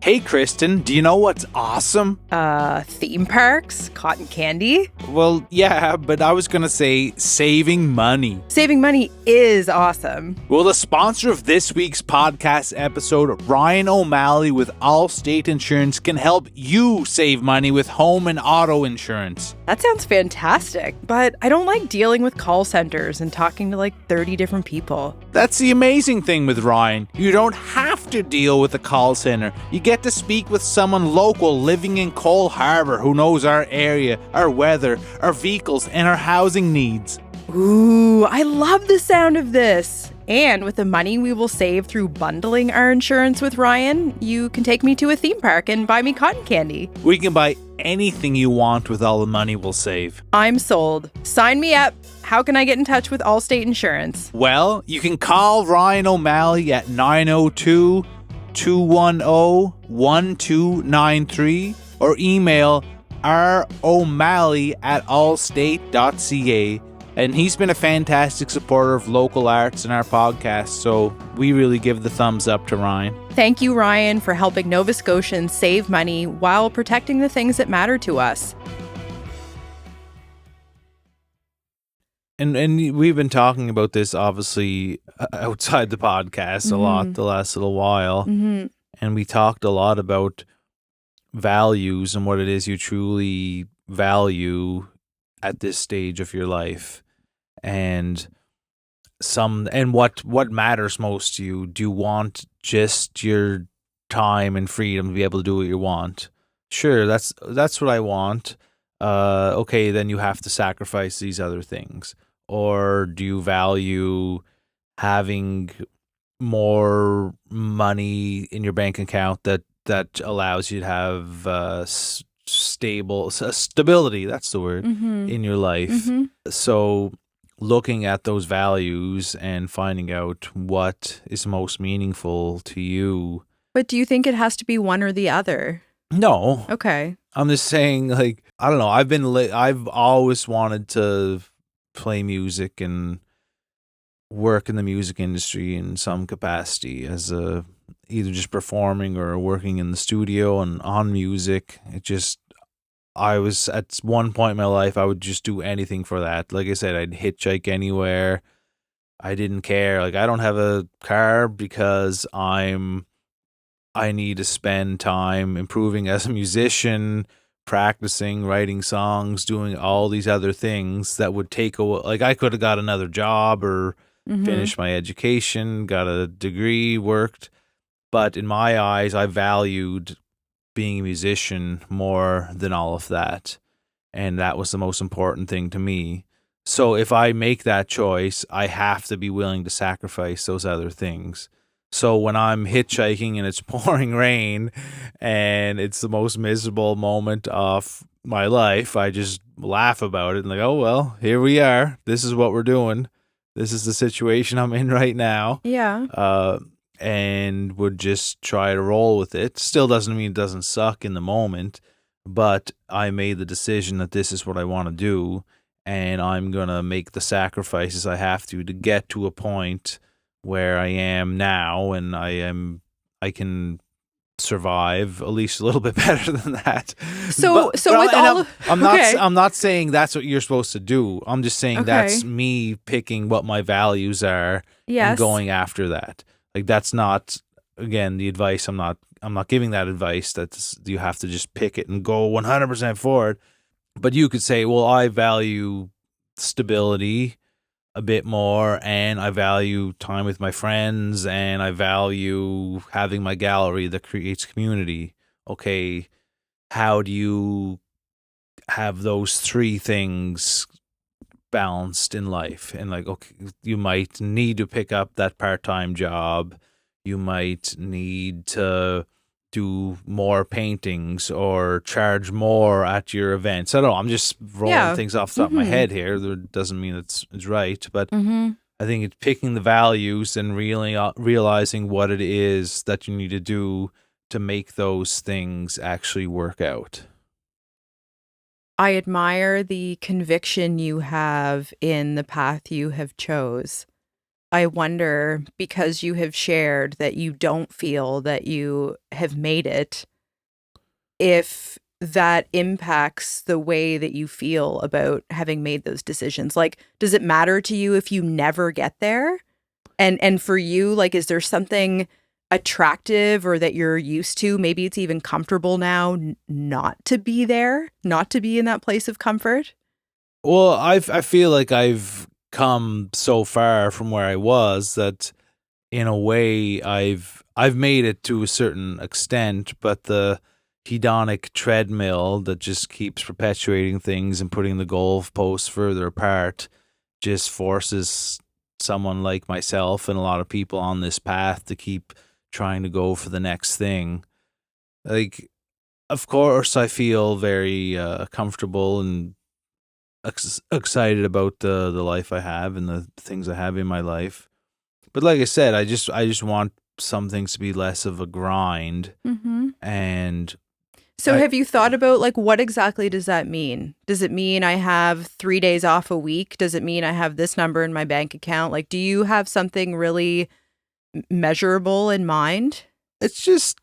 Hey, Kristen, do you know what's awesome? Theme parks, cotton candy. Well, yeah, but I was going to say saving money. Saving money is awesome. Well, the sponsor of this week's podcast episode, Ryan O'Malley with Allstate Insurance, can help you save money with home and auto insurance. That sounds fantastic, but I don't like dealing with call centers and talking to like 30 different people. That's the amazing thing with Ryan. You don't have to deal with a call center. You get to speak with someone local living in Cole Harbour who knows our area, our weather, our vehicles, and our housing needs. Ooh, I love the sound of this. And with the money we will save through bundling our insurance with Ryan, you can take me to a theme park and buy me cotton candy. We can buy anything you want with all the money we'll save. I'm sold. Sign me up. How can I get in touch with Allstate Insurance? Well, you can call Ryan O'Malley at 902-210-1293 or email romalley@allstate.ca. And he's been a fantastic supporter of local arts in our podcast, so we really give the thumbs up to Ryan. Thank you, Ryan, for helping Nova Scotians save money while protecting the things that matter to us. And we've been talking about this, obviously, outside the podcast a lot the last little while. Mm-hmm. And we talked a lot about values and what it is you truly value at this stage of your life. And what matters most to you. Do you want just your time and freedom to be able to do what you want? Sure, that's what I want. Okay, then you have to sacrifice these other things. Or do you value having more money in your bank account that allows you to have stability, that's the word, in your life? So looking at those values and finding out what is most meaningful to you. But do you think it has to be one or the other? No. Okay. I'm just saying, like, I don't know. I've always wanted to play music and work in the music industry in some capacity as either just performing or working in the studio and on music. I was at one point in my life, I would just do anything for that. Like I said, I'd hitchhike anywhere. I didn't care. Like, I don't have a car because I need to spend time improving as a musician, practicing, writing songs, doing all these other things that would take like, I could have got another job or finished my education, got a degree, worked. But in my eyes, I valued being a musician more than all of that. And that was the most important thing to me. So if I make that choice, I have to be willing to sacrifice those other things. So when I'm hitchhiking and it's pouring rain and it's the most miserable moment of my life, I just laugh about it and like, oh, well, here we are. This is what we're doing. This is the situation I'm in right now. Yeah. And would just try to roll with it. Still doesn't mean it doesn't suck in the moment, but I made the decision that this is what I want to do, and I'm going to make the sacrifices I have to get to a point where I am now, and I can survive at least a little bit better than that. I'm not saying that's what you're supposed to do. I'm just saying that's me picking what my values are and going after that. Like, that's not, again, the advice. I'm not giving that advice that you have to just pick it and go 100% for it. But you could say, well, I value stability a bit more, and I value time with my friends, and I value having my gallery that creates community. Okay, how do you have those three things balanced in life? And like, okay, you might need to pick up that part-time job. You might need to do more paintings or charge more at your events. I don't know. I'm just rolling things off the top of my head here. That doesn't mean it's right, but I think it's picking the values and really realizing what it is that you need to do to make those things actually work out. I admire the conviction you have in the path you have chose. I wonder, because you have shared that you don't feel that you have made it, if that impacts the way that you feel about having made those decisions. Like, does it matter to you if you never get there? And for you, like, is there something attractive or that you're used to? Maybe it's even comfortable now not to be there, not to be in that place of comfort. Well, I feel like I've come so far from where I was that in a way I've made it to a certain extent, but the hedonic treadmill that just keeps perpetuating things and putting the goalposts further apart just forces someone like myself and a lot of people on this path to keep trying to go for the next thing. Like, of course, I feel very comfortable and excited about the life I have and the things I have in my life. But like I said, I just want some things to be less of a grind. Mm-hmm. And so have you thought about, like, what exactly does that mean? Does it mean I have 3 days off a week? Does it mean I have this number in my bank account? Like, do you have something really measurable in mind? It's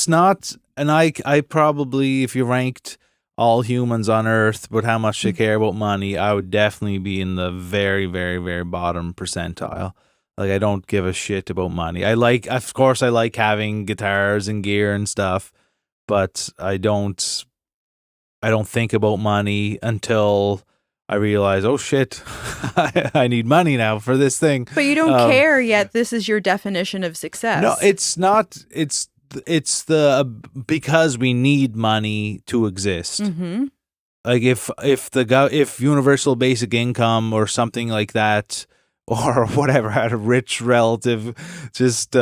not, and I probably, if you ranked all humans on Earth, but how much they care about money, I would definitely be in the very, very, very bottom percentile. Like, I don't give a shit about money. Of course, I like having guitars and gear and stuff, but I don't think about money until I realize, oh shit, I need money now for this thing. But you don't care yet. This is your definition of success. No, it's not. It's the because we need money to exist. Mm-hmm. Like if universal basic income or something like that, or whatever, had a rich relative just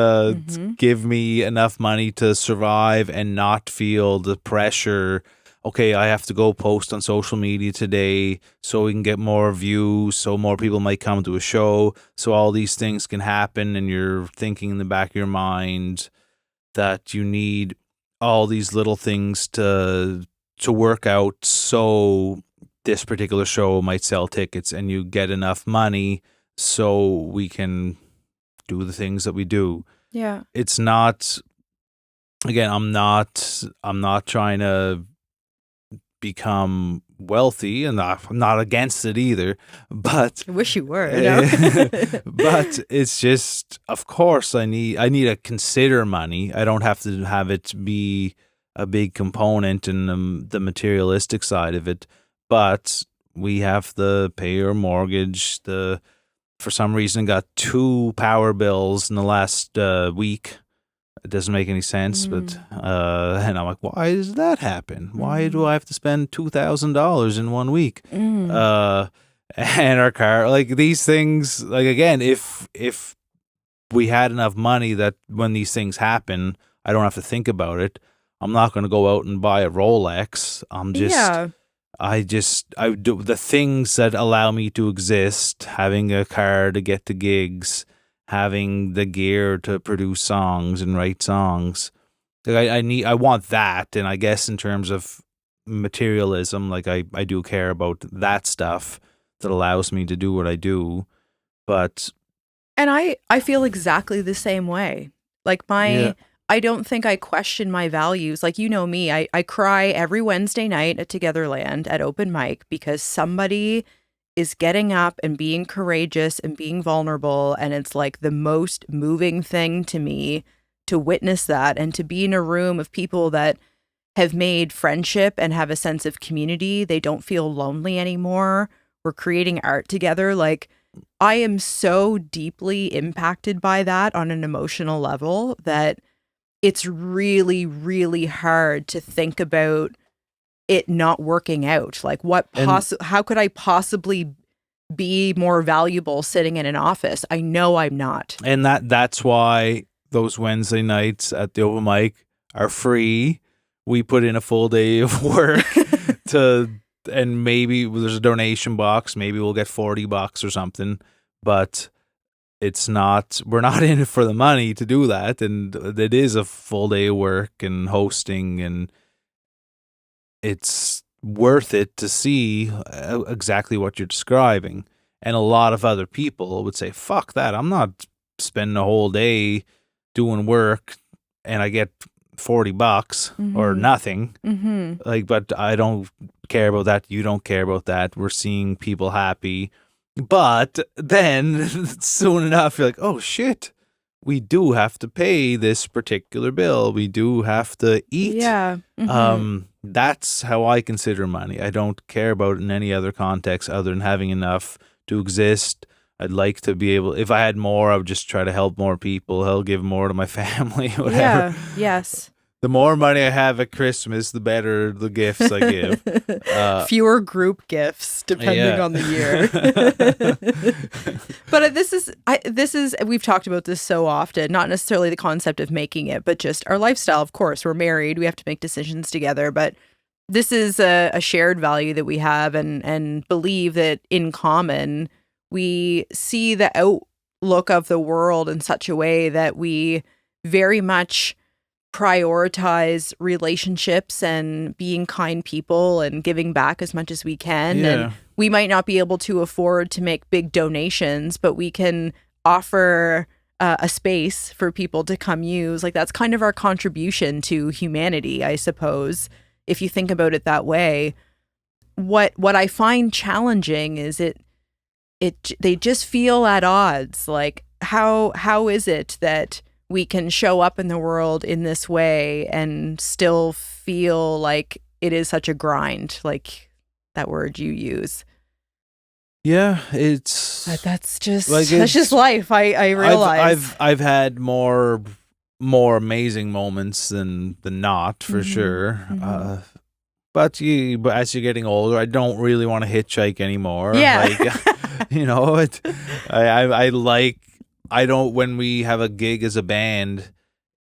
give me enough money to survive and not feel the pressure. Okay, I have to go post on social media today so we can get more views, so more people might come to a show, so all these things can happen, and you're thinking in the back of your mind that you need all these little things to work out so this particular show might sell tickets and you get enough money so we can do the things that we do. Yeah. It's not, again, I'm not trying to become wealthy, and I'm not against it either, but I wish you were. No? but it's just, of course, I need to consider money. I don't have to have it be a big component in the materialistic side of it, but we have to pay our mortgage. For some reason, got 2 power bills in the last week. It doesn't make any sense, but and I'm like, why does that happen? Why do I have to spend $2,000 in 1 week? And our car, like, these things, like, again, if we had enough money that when these things happen, I don't have to think about it. I'm not going to go out and buy a Rolex. I do the things that allow me to exist, having a car to get to gigs, having the gear to produce songs and write songs. Like, I want that. And I guess in terms of materialism, like, I do care about that stuff that allows me to do what I do. And I feel exactly the same way. Like, I don't think I question my values. Like, you know me, I cry every Wednesday night at Togetherland at open mic because somebody is getting up and being courageous and being vulnerable. And it's like the most moving thing to me to witness that and to be in a room of people that have made friendship and have a sense of community. They don't feel lonely anymore. We're creating art together. Like, I am so deeply impacted by that on an emotional level that it's really, really hard to think about it not working out. Like, how could I possibly be more valuable sitting in an office? I know I'm not. And that's why those Wednesday nights at the open mic are free. We put in a full day of work and maybe there's a donation box. Maybe we'll get $40 or something, but we're not in it for the money to do that. And it is a full day of work and hosting, and it's worth it to see exactly what you're describing. And a lot of other people would say, fuck that. I'm not spending a whole day doing work and I get $40 or nothing. Like, but I don't care about that. You don't care about that. We're seeing people happy. But then soon enough, you're like, oh shit, we do have to pay this particular bill. We do have to eat. Yeah. That's how I consider money. I don't care about it in any other context other than having enough to exist. I'd like to be able, if I had more, I would just try to help more people. I'll give more to my family, whatever. Yeah. Yes. The more money I have at Christmas, the better the gifts I give. Fewer group gifts, depending on the year. But this is we've talked about this so often, not necessarily the concept of making it, but just our lifestyle. Of course, we're married. We have to make decisions together. But this is a shared value that we have and believe that in common, we see the outlook of the world in such a way that we very much prioritize relationships and being kind people and giving back as much as we can. Yeah. And we might not be able to afford to make big donations, but we can offer a space for people to come use. Like, that's kind of our contribution to humanity, I suppose, if you think about it that way. What I find challenging is they just feel at odds. Like, how is it that we can show up in the world in this way and still feel like it is such a grind, like that word you use? Yeah, that's just life. I realize I've had more amazing moments than not, for sure. But as you're getting older, I don't really want to hitchhike anymore. Yeah. Like, I don't, when we have a gig as a band,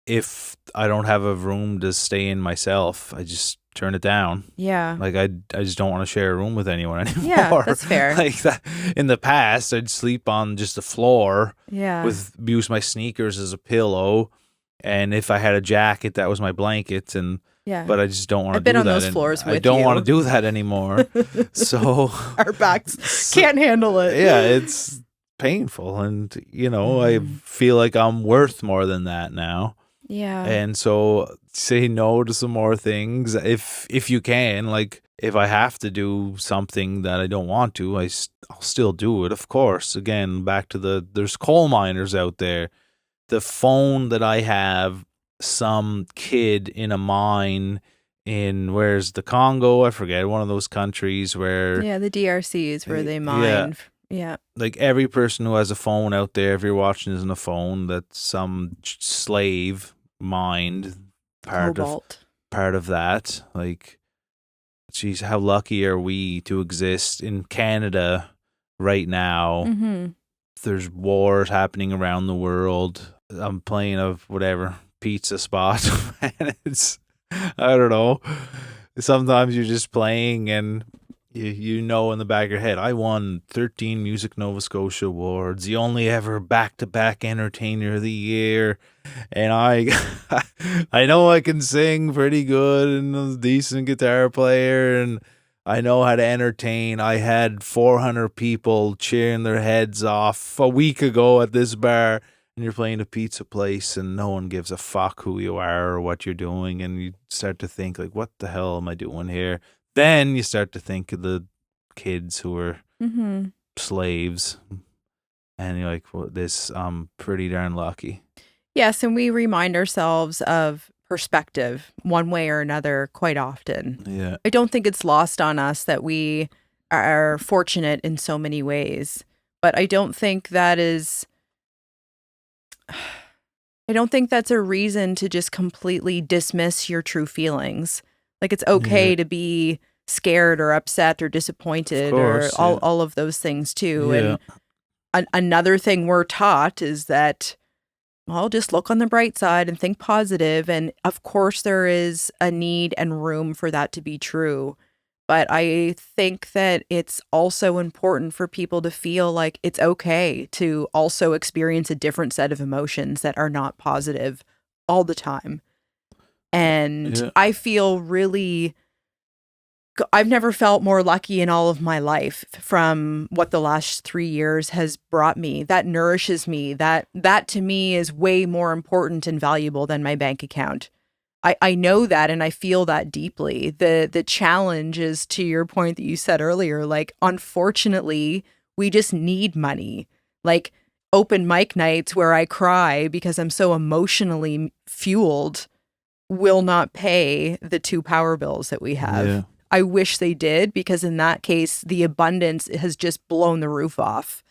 if I don't have a room to stay in myself, I just turn it down. Yeah. Like, I just don't want to share a room with anyone anymore. Yeah, that's fair. Like that, in the past, I'd sleep on just the floor. Yeah. Use my sneakers as a pillow. And if I had a jacket, that was my blanket. But I just don't want to do that. I've been on those floors with you. I don't want to do that anymore. So our backs can't handle it. Yeah, it's painful, and I feel like I'm worth more than that now. Yeah. And so say no to some more things if you can. Like, if I have to do something that I don't want to, I'll still do it, of course. Again, back to there's coal miners out there. The phone that I have, some kid in a mine in, where's the Congo? I forget, one of those countries where... Yeah, the DRC is where they mine. Yeah. Like, every person who has a phone out there, if you're watching this on a phone, that some slave mined part of that. Like, geez, how lucky are we to exist in Canada right now? There's wars happening around the world. I'm playing a pizza spot, and it's, I don't know, sometimes you're just playing and you know in the back of your head, I won 13 Music Nova Scotia awards, the only ever back-to-back entertainer of the year, and I know I can sing pretty good and a decent guitar player, and I know how to entertain. I had 400 people cheering their heads off a week ago at this bar, and you're playing a pizza place and no one gives a fuck who you are or what you're doing, and you start to think, like, what the hell am I doing here? Then you start to think of the kids who are slaves, and you're like, well, I'm pretty darn lucky. Yes, and we remind ourselves of perspective one way or another quite often. Yeah. I don't think it's lost on us that we are fortunate in so many ways, but I don't think that's a reason to just completely dismiss your true feelings. Like, it's okay to be scared or upset or disappointed, or all of those things too. Yeah. And another thing we're taught is that, well, just look on the bright side and think positive. And of course there is a need and room for that to be true. But I think that it's also important for people to feel like it's okay to also experience a different set of emotions that are not positive all the time. And I feel really I've never felt more lucky in all of my life from what the last 3 years has brought me. That nourishes me. That to me is way more important and valuable than my bank account. I know that, and I feel that deeply. The challenge is, to your point that you said earlier, like, unfortunately, we just need money. Like, open mic nights where I cry because I'm so emotionally fueled will not pay the 2 power bills that we have. Yeah. I wish they did, because in that case, the abundance has just blown the roof off.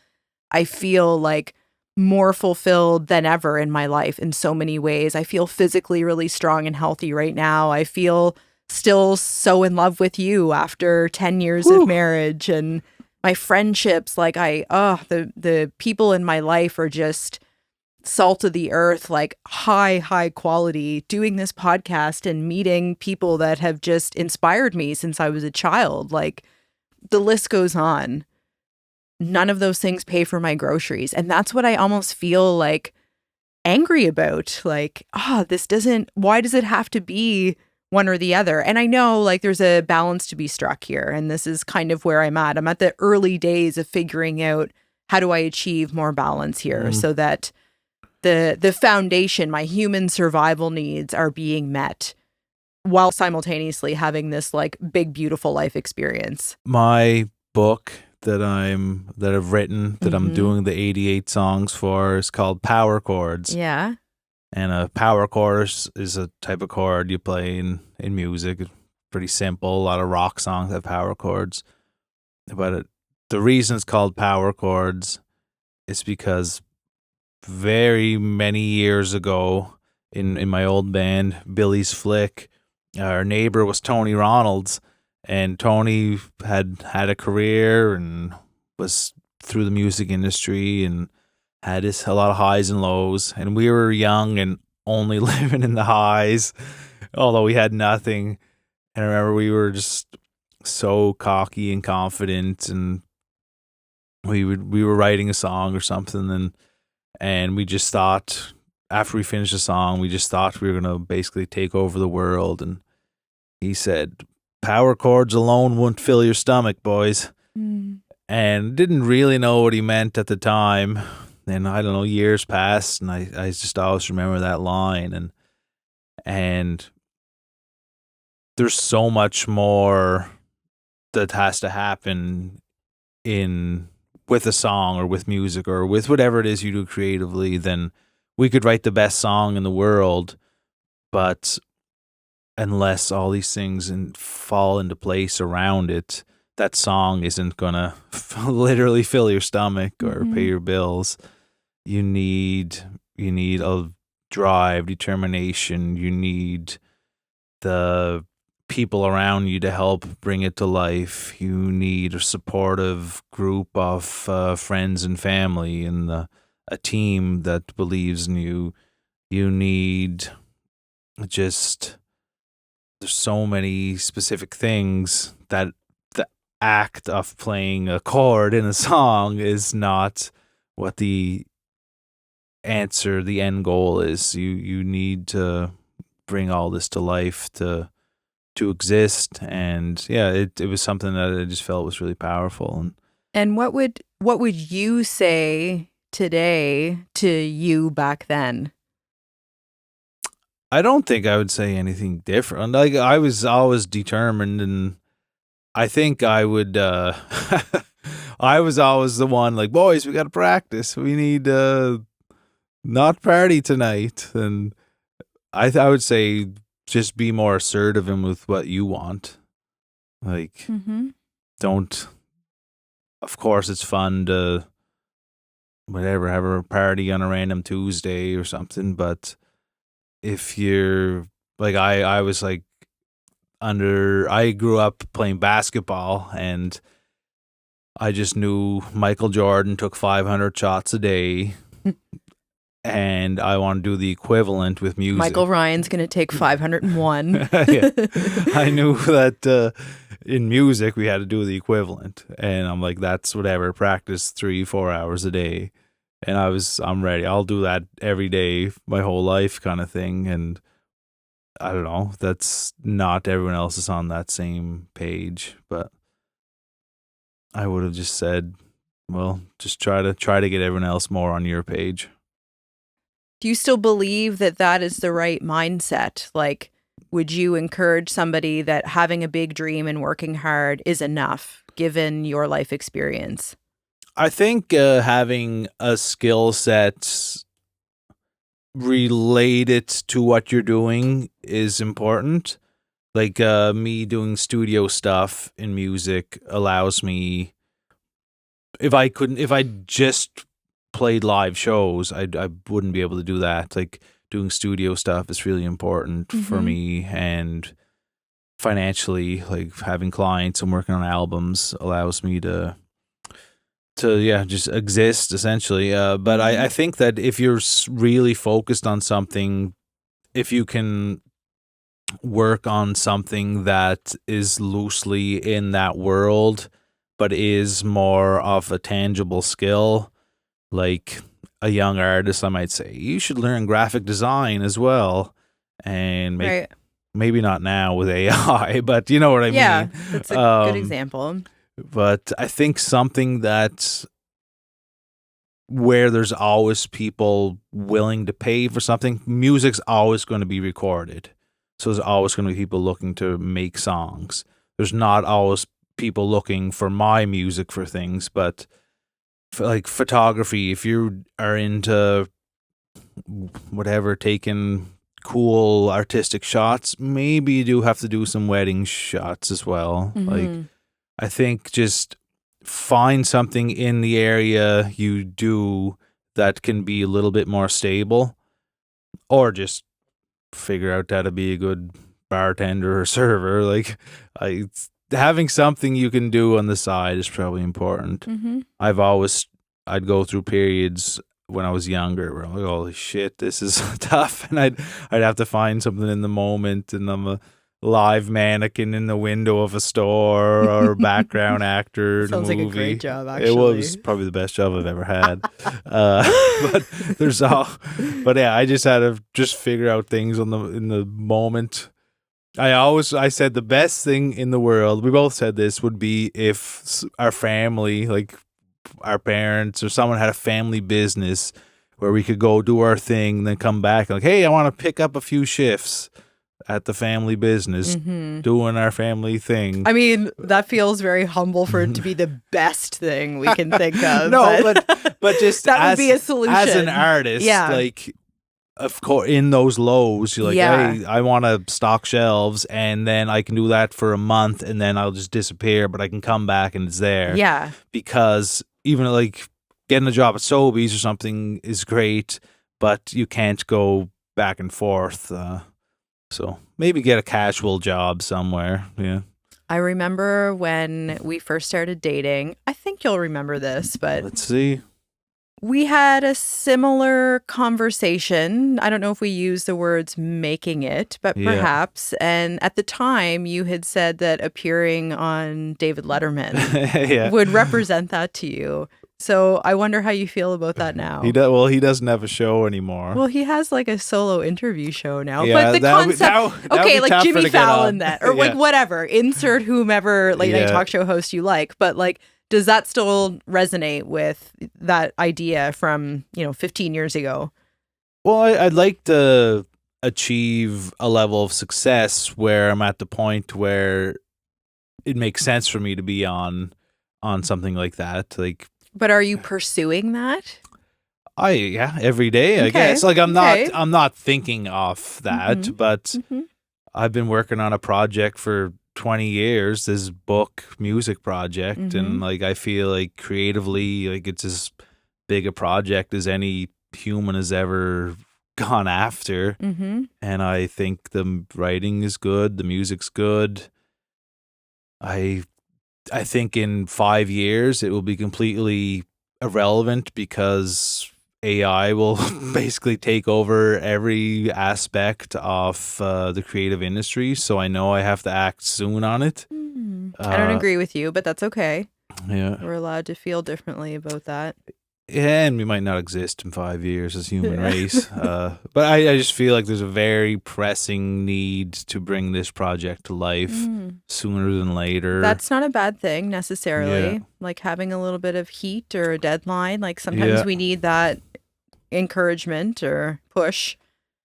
I feel like more fulfilled than ever in my life in so many ways. I feel physically really strong and healthy right now. I feel still so in love with you after 10 years of marriage, and my friendships. Like, the people in my life are just salt of the earth, like high quality. Doing this podcast and meeting people that have just inspired me since I was a child. Like, the list goes on. None of those things pay for my groceries. And that's what I almost feel like angry about. Like, why does it have to be one or the other? And I know, like, there's a balance to be struck here. And this is kind of where I'm at. I'm at the early days of figuring out, how do I achieve more balance here so that the foundation, my human survival needs, are being met while simultaneously having this, like, big, beautiful life experience. My book that I've written, that I'm doing the 88 songs for, is called Power Chords. Yeah. And a power chord is a type of chord you play in music. It's pretty simple. A lot of rock songs have power chords. But the reason it's called Power Chords is because very many years ago in my old band, Billy's Flick, our neighbor was Tony Ronalds. And Tony had a career and was through the music industry and had a lot of highs and lows. And we were young and only living in the highs, although we had nothing. And I remember we were just so cocky and confident, and we were writing a song or something, and we just thought, after we finished the song, we just thought we were gonna basically take over the world. And he said, "Power chords alone won't fill your stomach, boys." And didn't really know what he meant at the time. And I don't know, years passed, and I just always remember that line. And there's so much more that has to happen with a song or with music or with whatever it is you do creatively. Then we could write the best song in the world, but unless all these things fall into place around it, that song isn't gonna literally fill your stomach or pay your bills. You need a drive, determination. You need the people around you to help bring it to life. You need a supportive group of friends and family, and a team that believes in you. You need just, there's so many specific things that the act of playing a chord in a song is not what the end goal is. You need to bring all this to life to exist. And yeah, it was something that I just felt was really powerful. And what would you say today to you back then? I don't think I would say anything different. Like, I was always determined, and I think I would I was always the one, like, boys, we got to practice. We need not party tonight. And I would say, just be more assertive and with what you want. Like, don't, of course it's fun to whatever, have a party on a random Tuesday or something, but if you're like, I was like, I grew up playing basketball, and I just knew Michael Jordan took 500 shots a day. And I want to do the equivalent with music. Michael Ryan's going to take 501. Yeah. I knew that in music we had to do the equivalent. And I'm like, that's whatever, practice 3-4 hours a day. And I'm ready. I'll do that every day, my whole life, kind of thing. And I don't know. That's not everyone else is on that same page, but I would have just said, well, just try to get everyone else more on your page. Do you still believe that that is the right mindset? Like, would you encourage somebody that having a big dream and working hard is enough, given your life experience? I think having a skill set related to what you're doing is important. Like me doing studio stuff in music allows me. If I just played live shows, I wouldn't be able to do that. Like doing studio stuff is really important for me, and financially, like having clients and working on albums allows me to just exist essentially. But I think that if you're really focused on something, if you can work on something that is loosely in that world but is more of a tangible skill, like a young artist, I might say you should learn graphic design as well, and maybe not now with AI, but you know what I mean. Yeah, that's a good example. But I think something that where there's always people willing to pay for something, music's always going to be recorded. So there's always going to be people looking to make songs. There's not always people looking for my music for things, but for like photography, if you are into whatever, taking cool artistic shots, maybe you do have to do some wedding shots as well. Like, I think just find something in the area you do that can be a little bit more stable, or just figure out how to be a good bartender or server. Like, having something you can do on the side is probably important. I'd go through periods when I was younger where I'm like, holy shit, this is tough, and I'd have to find something in the moment, and I'm a live mannequin in the window of a store or a background actor in a movie. Sounds like a great job, actually. It was probably the best job I've ever had. But yeah, I just had to just figure out things in the moment. I said the best thing in the world, we both said this, would be if our family, like our parents or someone, had a family business where we could go do our thing and then come back and like, hey, I want to pick up a few shifts at the family business, doing our family thing. I mean, that feels very humble for it to be the best thing we can think of. No, but just that would be a solution. As an artist, like, of course, in those lows, you're like, hey, I want to stock shelves, and then I can do that for a month, and then I'll just disappear, but I can come back and it's there. Yeah. Because even like getting a job at Sobeys or something is great, but you can't go back and forth. So maybe get a casual job somewhere. Yeah. I remember when we first started dating. I think you'll remember this, but let's see. We had a similar conversation. I don't know if we used the words making it, but perhaps. And at the time, you had said that appearing on David Letterman would represent that to you. So I wonder how you feel about that now. He doesn't have a show anymore. Well, he has like a solo interview show now. Yeah, but the concept, okay, like Jimmy Fallon then, or like whatever. Insert whomever late night talk show host you like. But like, does that still resonate with that idea from 15 years ago? Well, I'd like to achieve a level of success where I'm at the point where it makes sense for me to be on something like that, like. But are you pursuing that? Every day, I guess. Like I'm not thinking of that, but I've been working on a project for 20 years, this book music project, and like I feel like creatively, like it's as big a project as any human has ever gone after. And I think the writing is good, the music's good. I think in 5 years it will be completely irrelevant because AI will basically take over every aspect of the creative industry. So I know I have to act soon on it. I don't agree with you, but that's okay. Yeah. We're allowed to feel differently about that. and we might not exist in 5 years as human race. But I just feel like there's a very pressing need to bring this project to life sooner than later. That's not a bad thing necessarily. Yeah. Like having a little bit of heat or a deadline. Like sometimes we need that encouragement or push.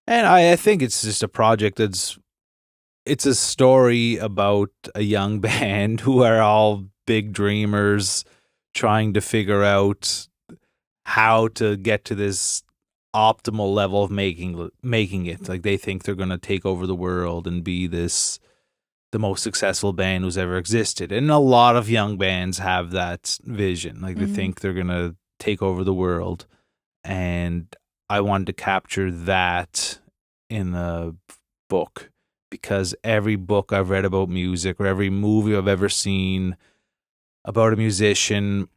And I think it's just a project it's a story about a young band who are all big dreamers trying to figure out how to get to this optimal level of making it. Like they think they're going to take over the world and be the most successful band who's ever existed. And a lot of young bands have that vision. Like they think they're going to take over the world. And I wanted to capture that in the book because every book I've read about music or every movie I've ever seen about a musician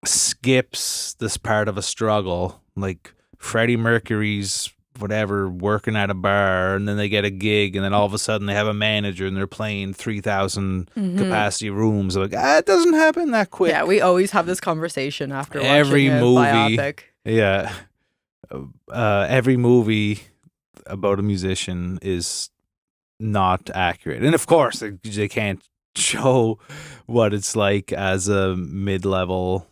skips this part of a struggle. Like Freddie Mercury's working at a bar, and then they get a gig, and then all of a sudden they have a manager and they're playing 3,000 capacity rooms. Like, it doesn't happen that quick. Yeah, we always have this conversation after every watching a movie biopic. Yeah. Every movie about a musician is not accurate. And of course they can't show what it's like as a mid-level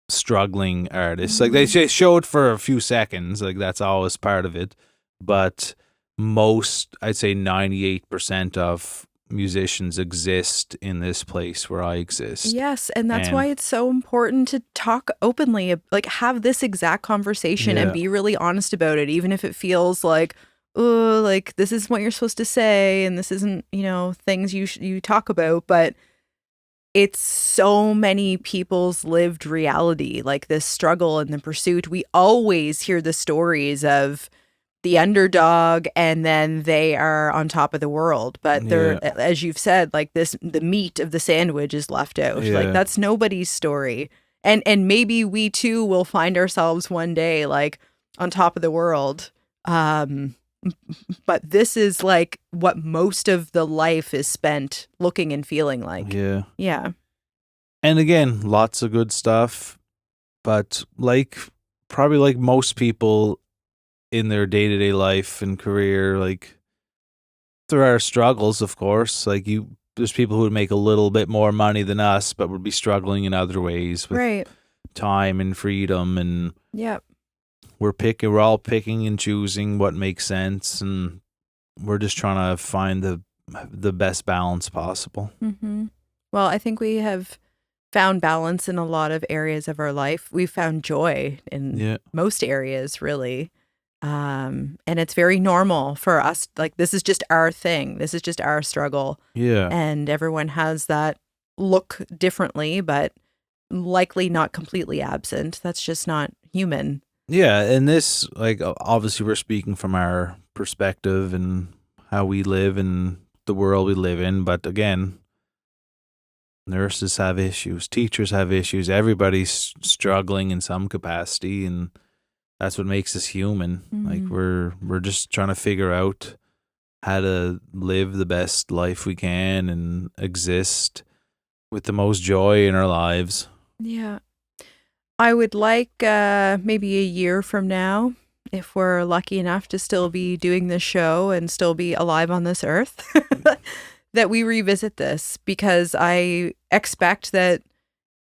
struggling artist. Like they show it for a few seconds, like that's always part of it, but I'd say 98% of musicians exist in this place where I exist. Yes, and that's why it's so important to talk openly, like have this exact conversation and be really honest about it, even if it feels like, oh, like this is what you're supposed to say and this isn't, things you talk about, but it's so many people's lived reality, like this struggle and the pursuit. We always hear the stories of the underdog and then they are on top of the world. But they're, as you've said, like the meat of the sandwich is left out. Yeah. Like that's nobody's story. And maybe we too will find ourselves one day like on top of the world. But this is like what most of the life is spent looking and feeling like. Yeah. Yeah. And again, lots of good stuff. But probably like most people in their day-to-day life and career, like there are struggles, of course. Like there's people who would make a little bit more money than us, but would be struggling in other ways with time and freedom. And we're all picking and choosing what makes sense, and we're just trying to find the best balance possible. Mm-hmm. Well, I think we have found balance in a lot of areas of our life. We've found joy in most areas, really. And it's very normal for us. Like, this is just our thing. This is just our struggle. Yeah. And everyone has that look differently, but likely not completely absent. That's just not human. Yeah. And this, like, obviously we're speaking from our perspective and how we live and the world we live in. But again, nurses have issues, teachers have issues, everybody's struggling in some capacity, and that's what makes us human. Mm-hmm. Like we're just trying to figure out how to live the best life we can and exist with the most joy in our lives. Yeah. I would like maybe a year from now, if we're lucky enough to still be doing this show and still be alive on this earth, that we revisit this, because I expect that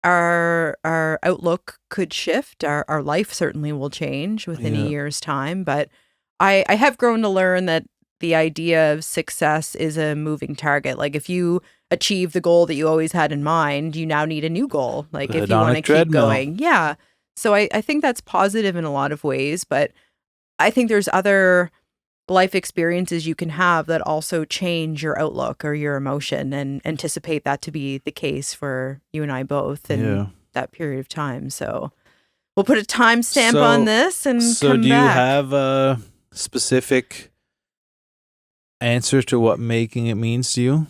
our outlook could shift. Our life certainly will change within a year's time. But I have grown to learn that the idea of success is a moving target. Like if you achieve the goal that you always had in mind, you now need a new goal. Like if you want to keep going. Yeah. So I think that's positive in a lot of ways. But I think there's other life experiences you can have that also change your outlook or your emotion, and anticipate that to be the case for you and I both in that period of time. So we'll put a timestamp on this and come back. So do you have a specific answer to what making it means to you?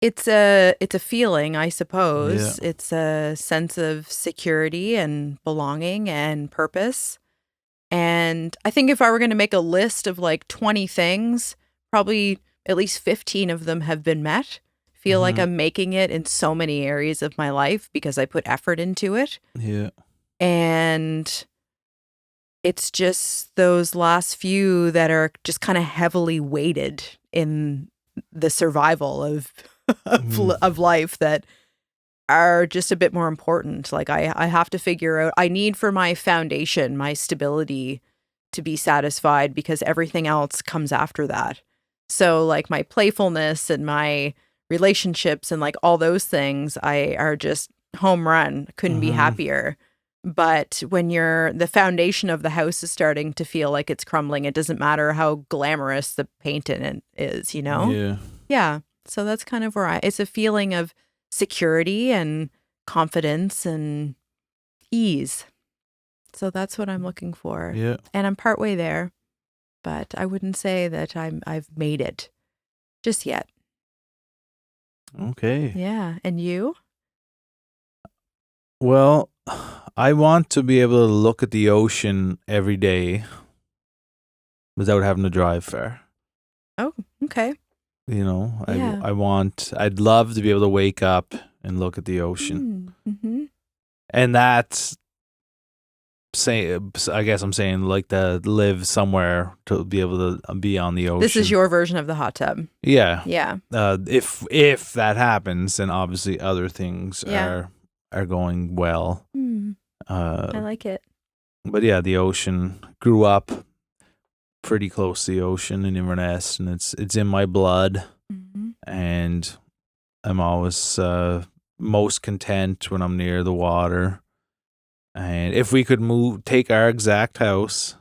It's a feeling, I suppose. Yeah. It's a sense of security and belonging and purpose. And I think if I were going to make a list of like 20 things, probably at least 15 of them have been met. feel like I'm making it in so many areas of my life because I put effort into it. Yeah. And it's just those last few that are just kind of heavily weighted in the survival of of life that are just a bit more important. Like I have to figure out, I need for my foundation, my stability to be satisfied because everything else comes after that. So like my playfulness and my relationships and like all those things are just home run. Couldn't be happier. But when the foundation of the house is starting to feel like it's crumbling, it doesn't matter how glamorous the paint in it is, you know? Yeah. Yeah. So that's kind of where it's a feeling of security and confidence and ease. So that's what I'm looking for. Yeah. And I'm partway there, but I wouldn't say that I've made it just yet. Okay. Yeah. And you? Well, I want to be able to look at the ocean every day without having to drive far. Oh, okay. You know, Yeah. I'd love to be able to wake up and look at the ocean. Mm-hmm. And that's I guess I'm saying like to live somewhere to be able to be on the ocean. This is your version of the hot tub. Yeah. Yeah. If that happens, then obviously other things are going well. I like it. But yeah, the ocean. Grew up pretty close to the ocean in Inverness, and it's in my blood. And I'm always most content when I'm near the water. And if we could take our exact house,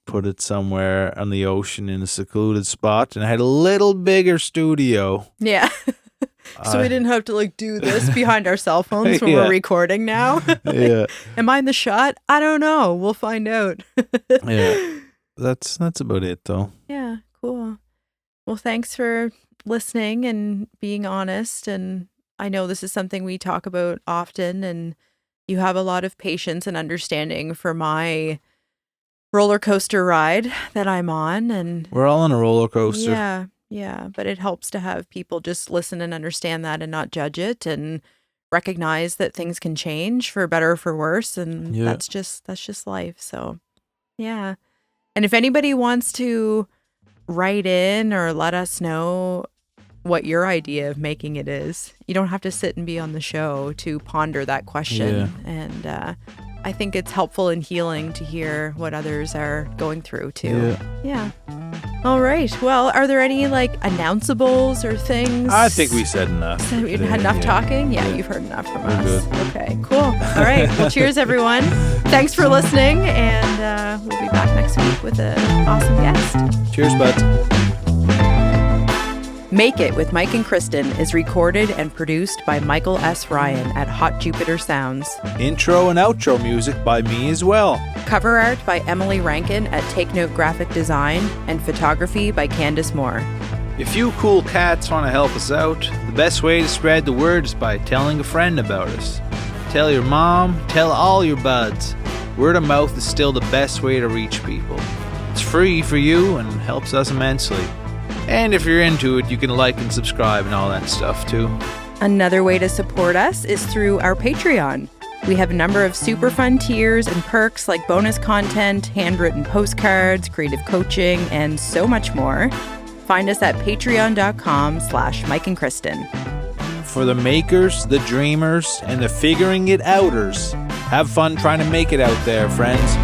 put it somewhere on the ocean in a secluded spot, and I had a little bigger studio. Yeah. So we didn't have to like do this behind our cell phones when we're recording now. Yeah. Am I in the shot? I don't know. We'll find out. Yeah. That's about it though. Yeah, cool. Well, thanks for listening and being honest. And I know this is something we talk about often, and you have a lot of patience and understanding for my roller coaster ride that I'm on. And we're all on a roller coaster. Yeah. Yeah. But it helps to have people just listen and understand that and not judge it and recognize that things can change for better or for worse. And that's just life. So, yeah. And if anybody wants to write in or let us know what your idea of making it is, you don't have to sit and be on the show to ponder that question. Yeah. And I think it's helpful and healing to hear what others are going through too. Yeah. All right. Well, are there any like announceables or things? I think we said enough. So we had enough talking? Yeah, you've heard enough from us. Good. Okay, cool. All right. Well, cheers, everyone. Thanks for listening. And we'll be back next week with an awesome guest. Cheers, buds. Make It with Mike and Kristen is recorded and produced by Michael S. Ryan at Hot Jupiter Sounds. Intro and outro music by me as well. Cover art by Emily Rankin at Take Note Graphic Design and photography by Candace Moore. If you cool cats want to help us out, the best way to spread the word is by telling a friend about us. Tell your mom, tell all your buds. Word of mouth is still the best way to reach people. It's free for you and helps us immensely. And if you're into it, you can like and subscribe and all that stuff too. Another way to support us is through our Patreon. We have a number of super fun tiers and perks like bonus content, handwritten postcards, creative coaching, and so much more. Find us at patreon.com/Mike and Kristen. For the makers, the dreamers, and the figuring it outers, have fun trying to make it out there, friends.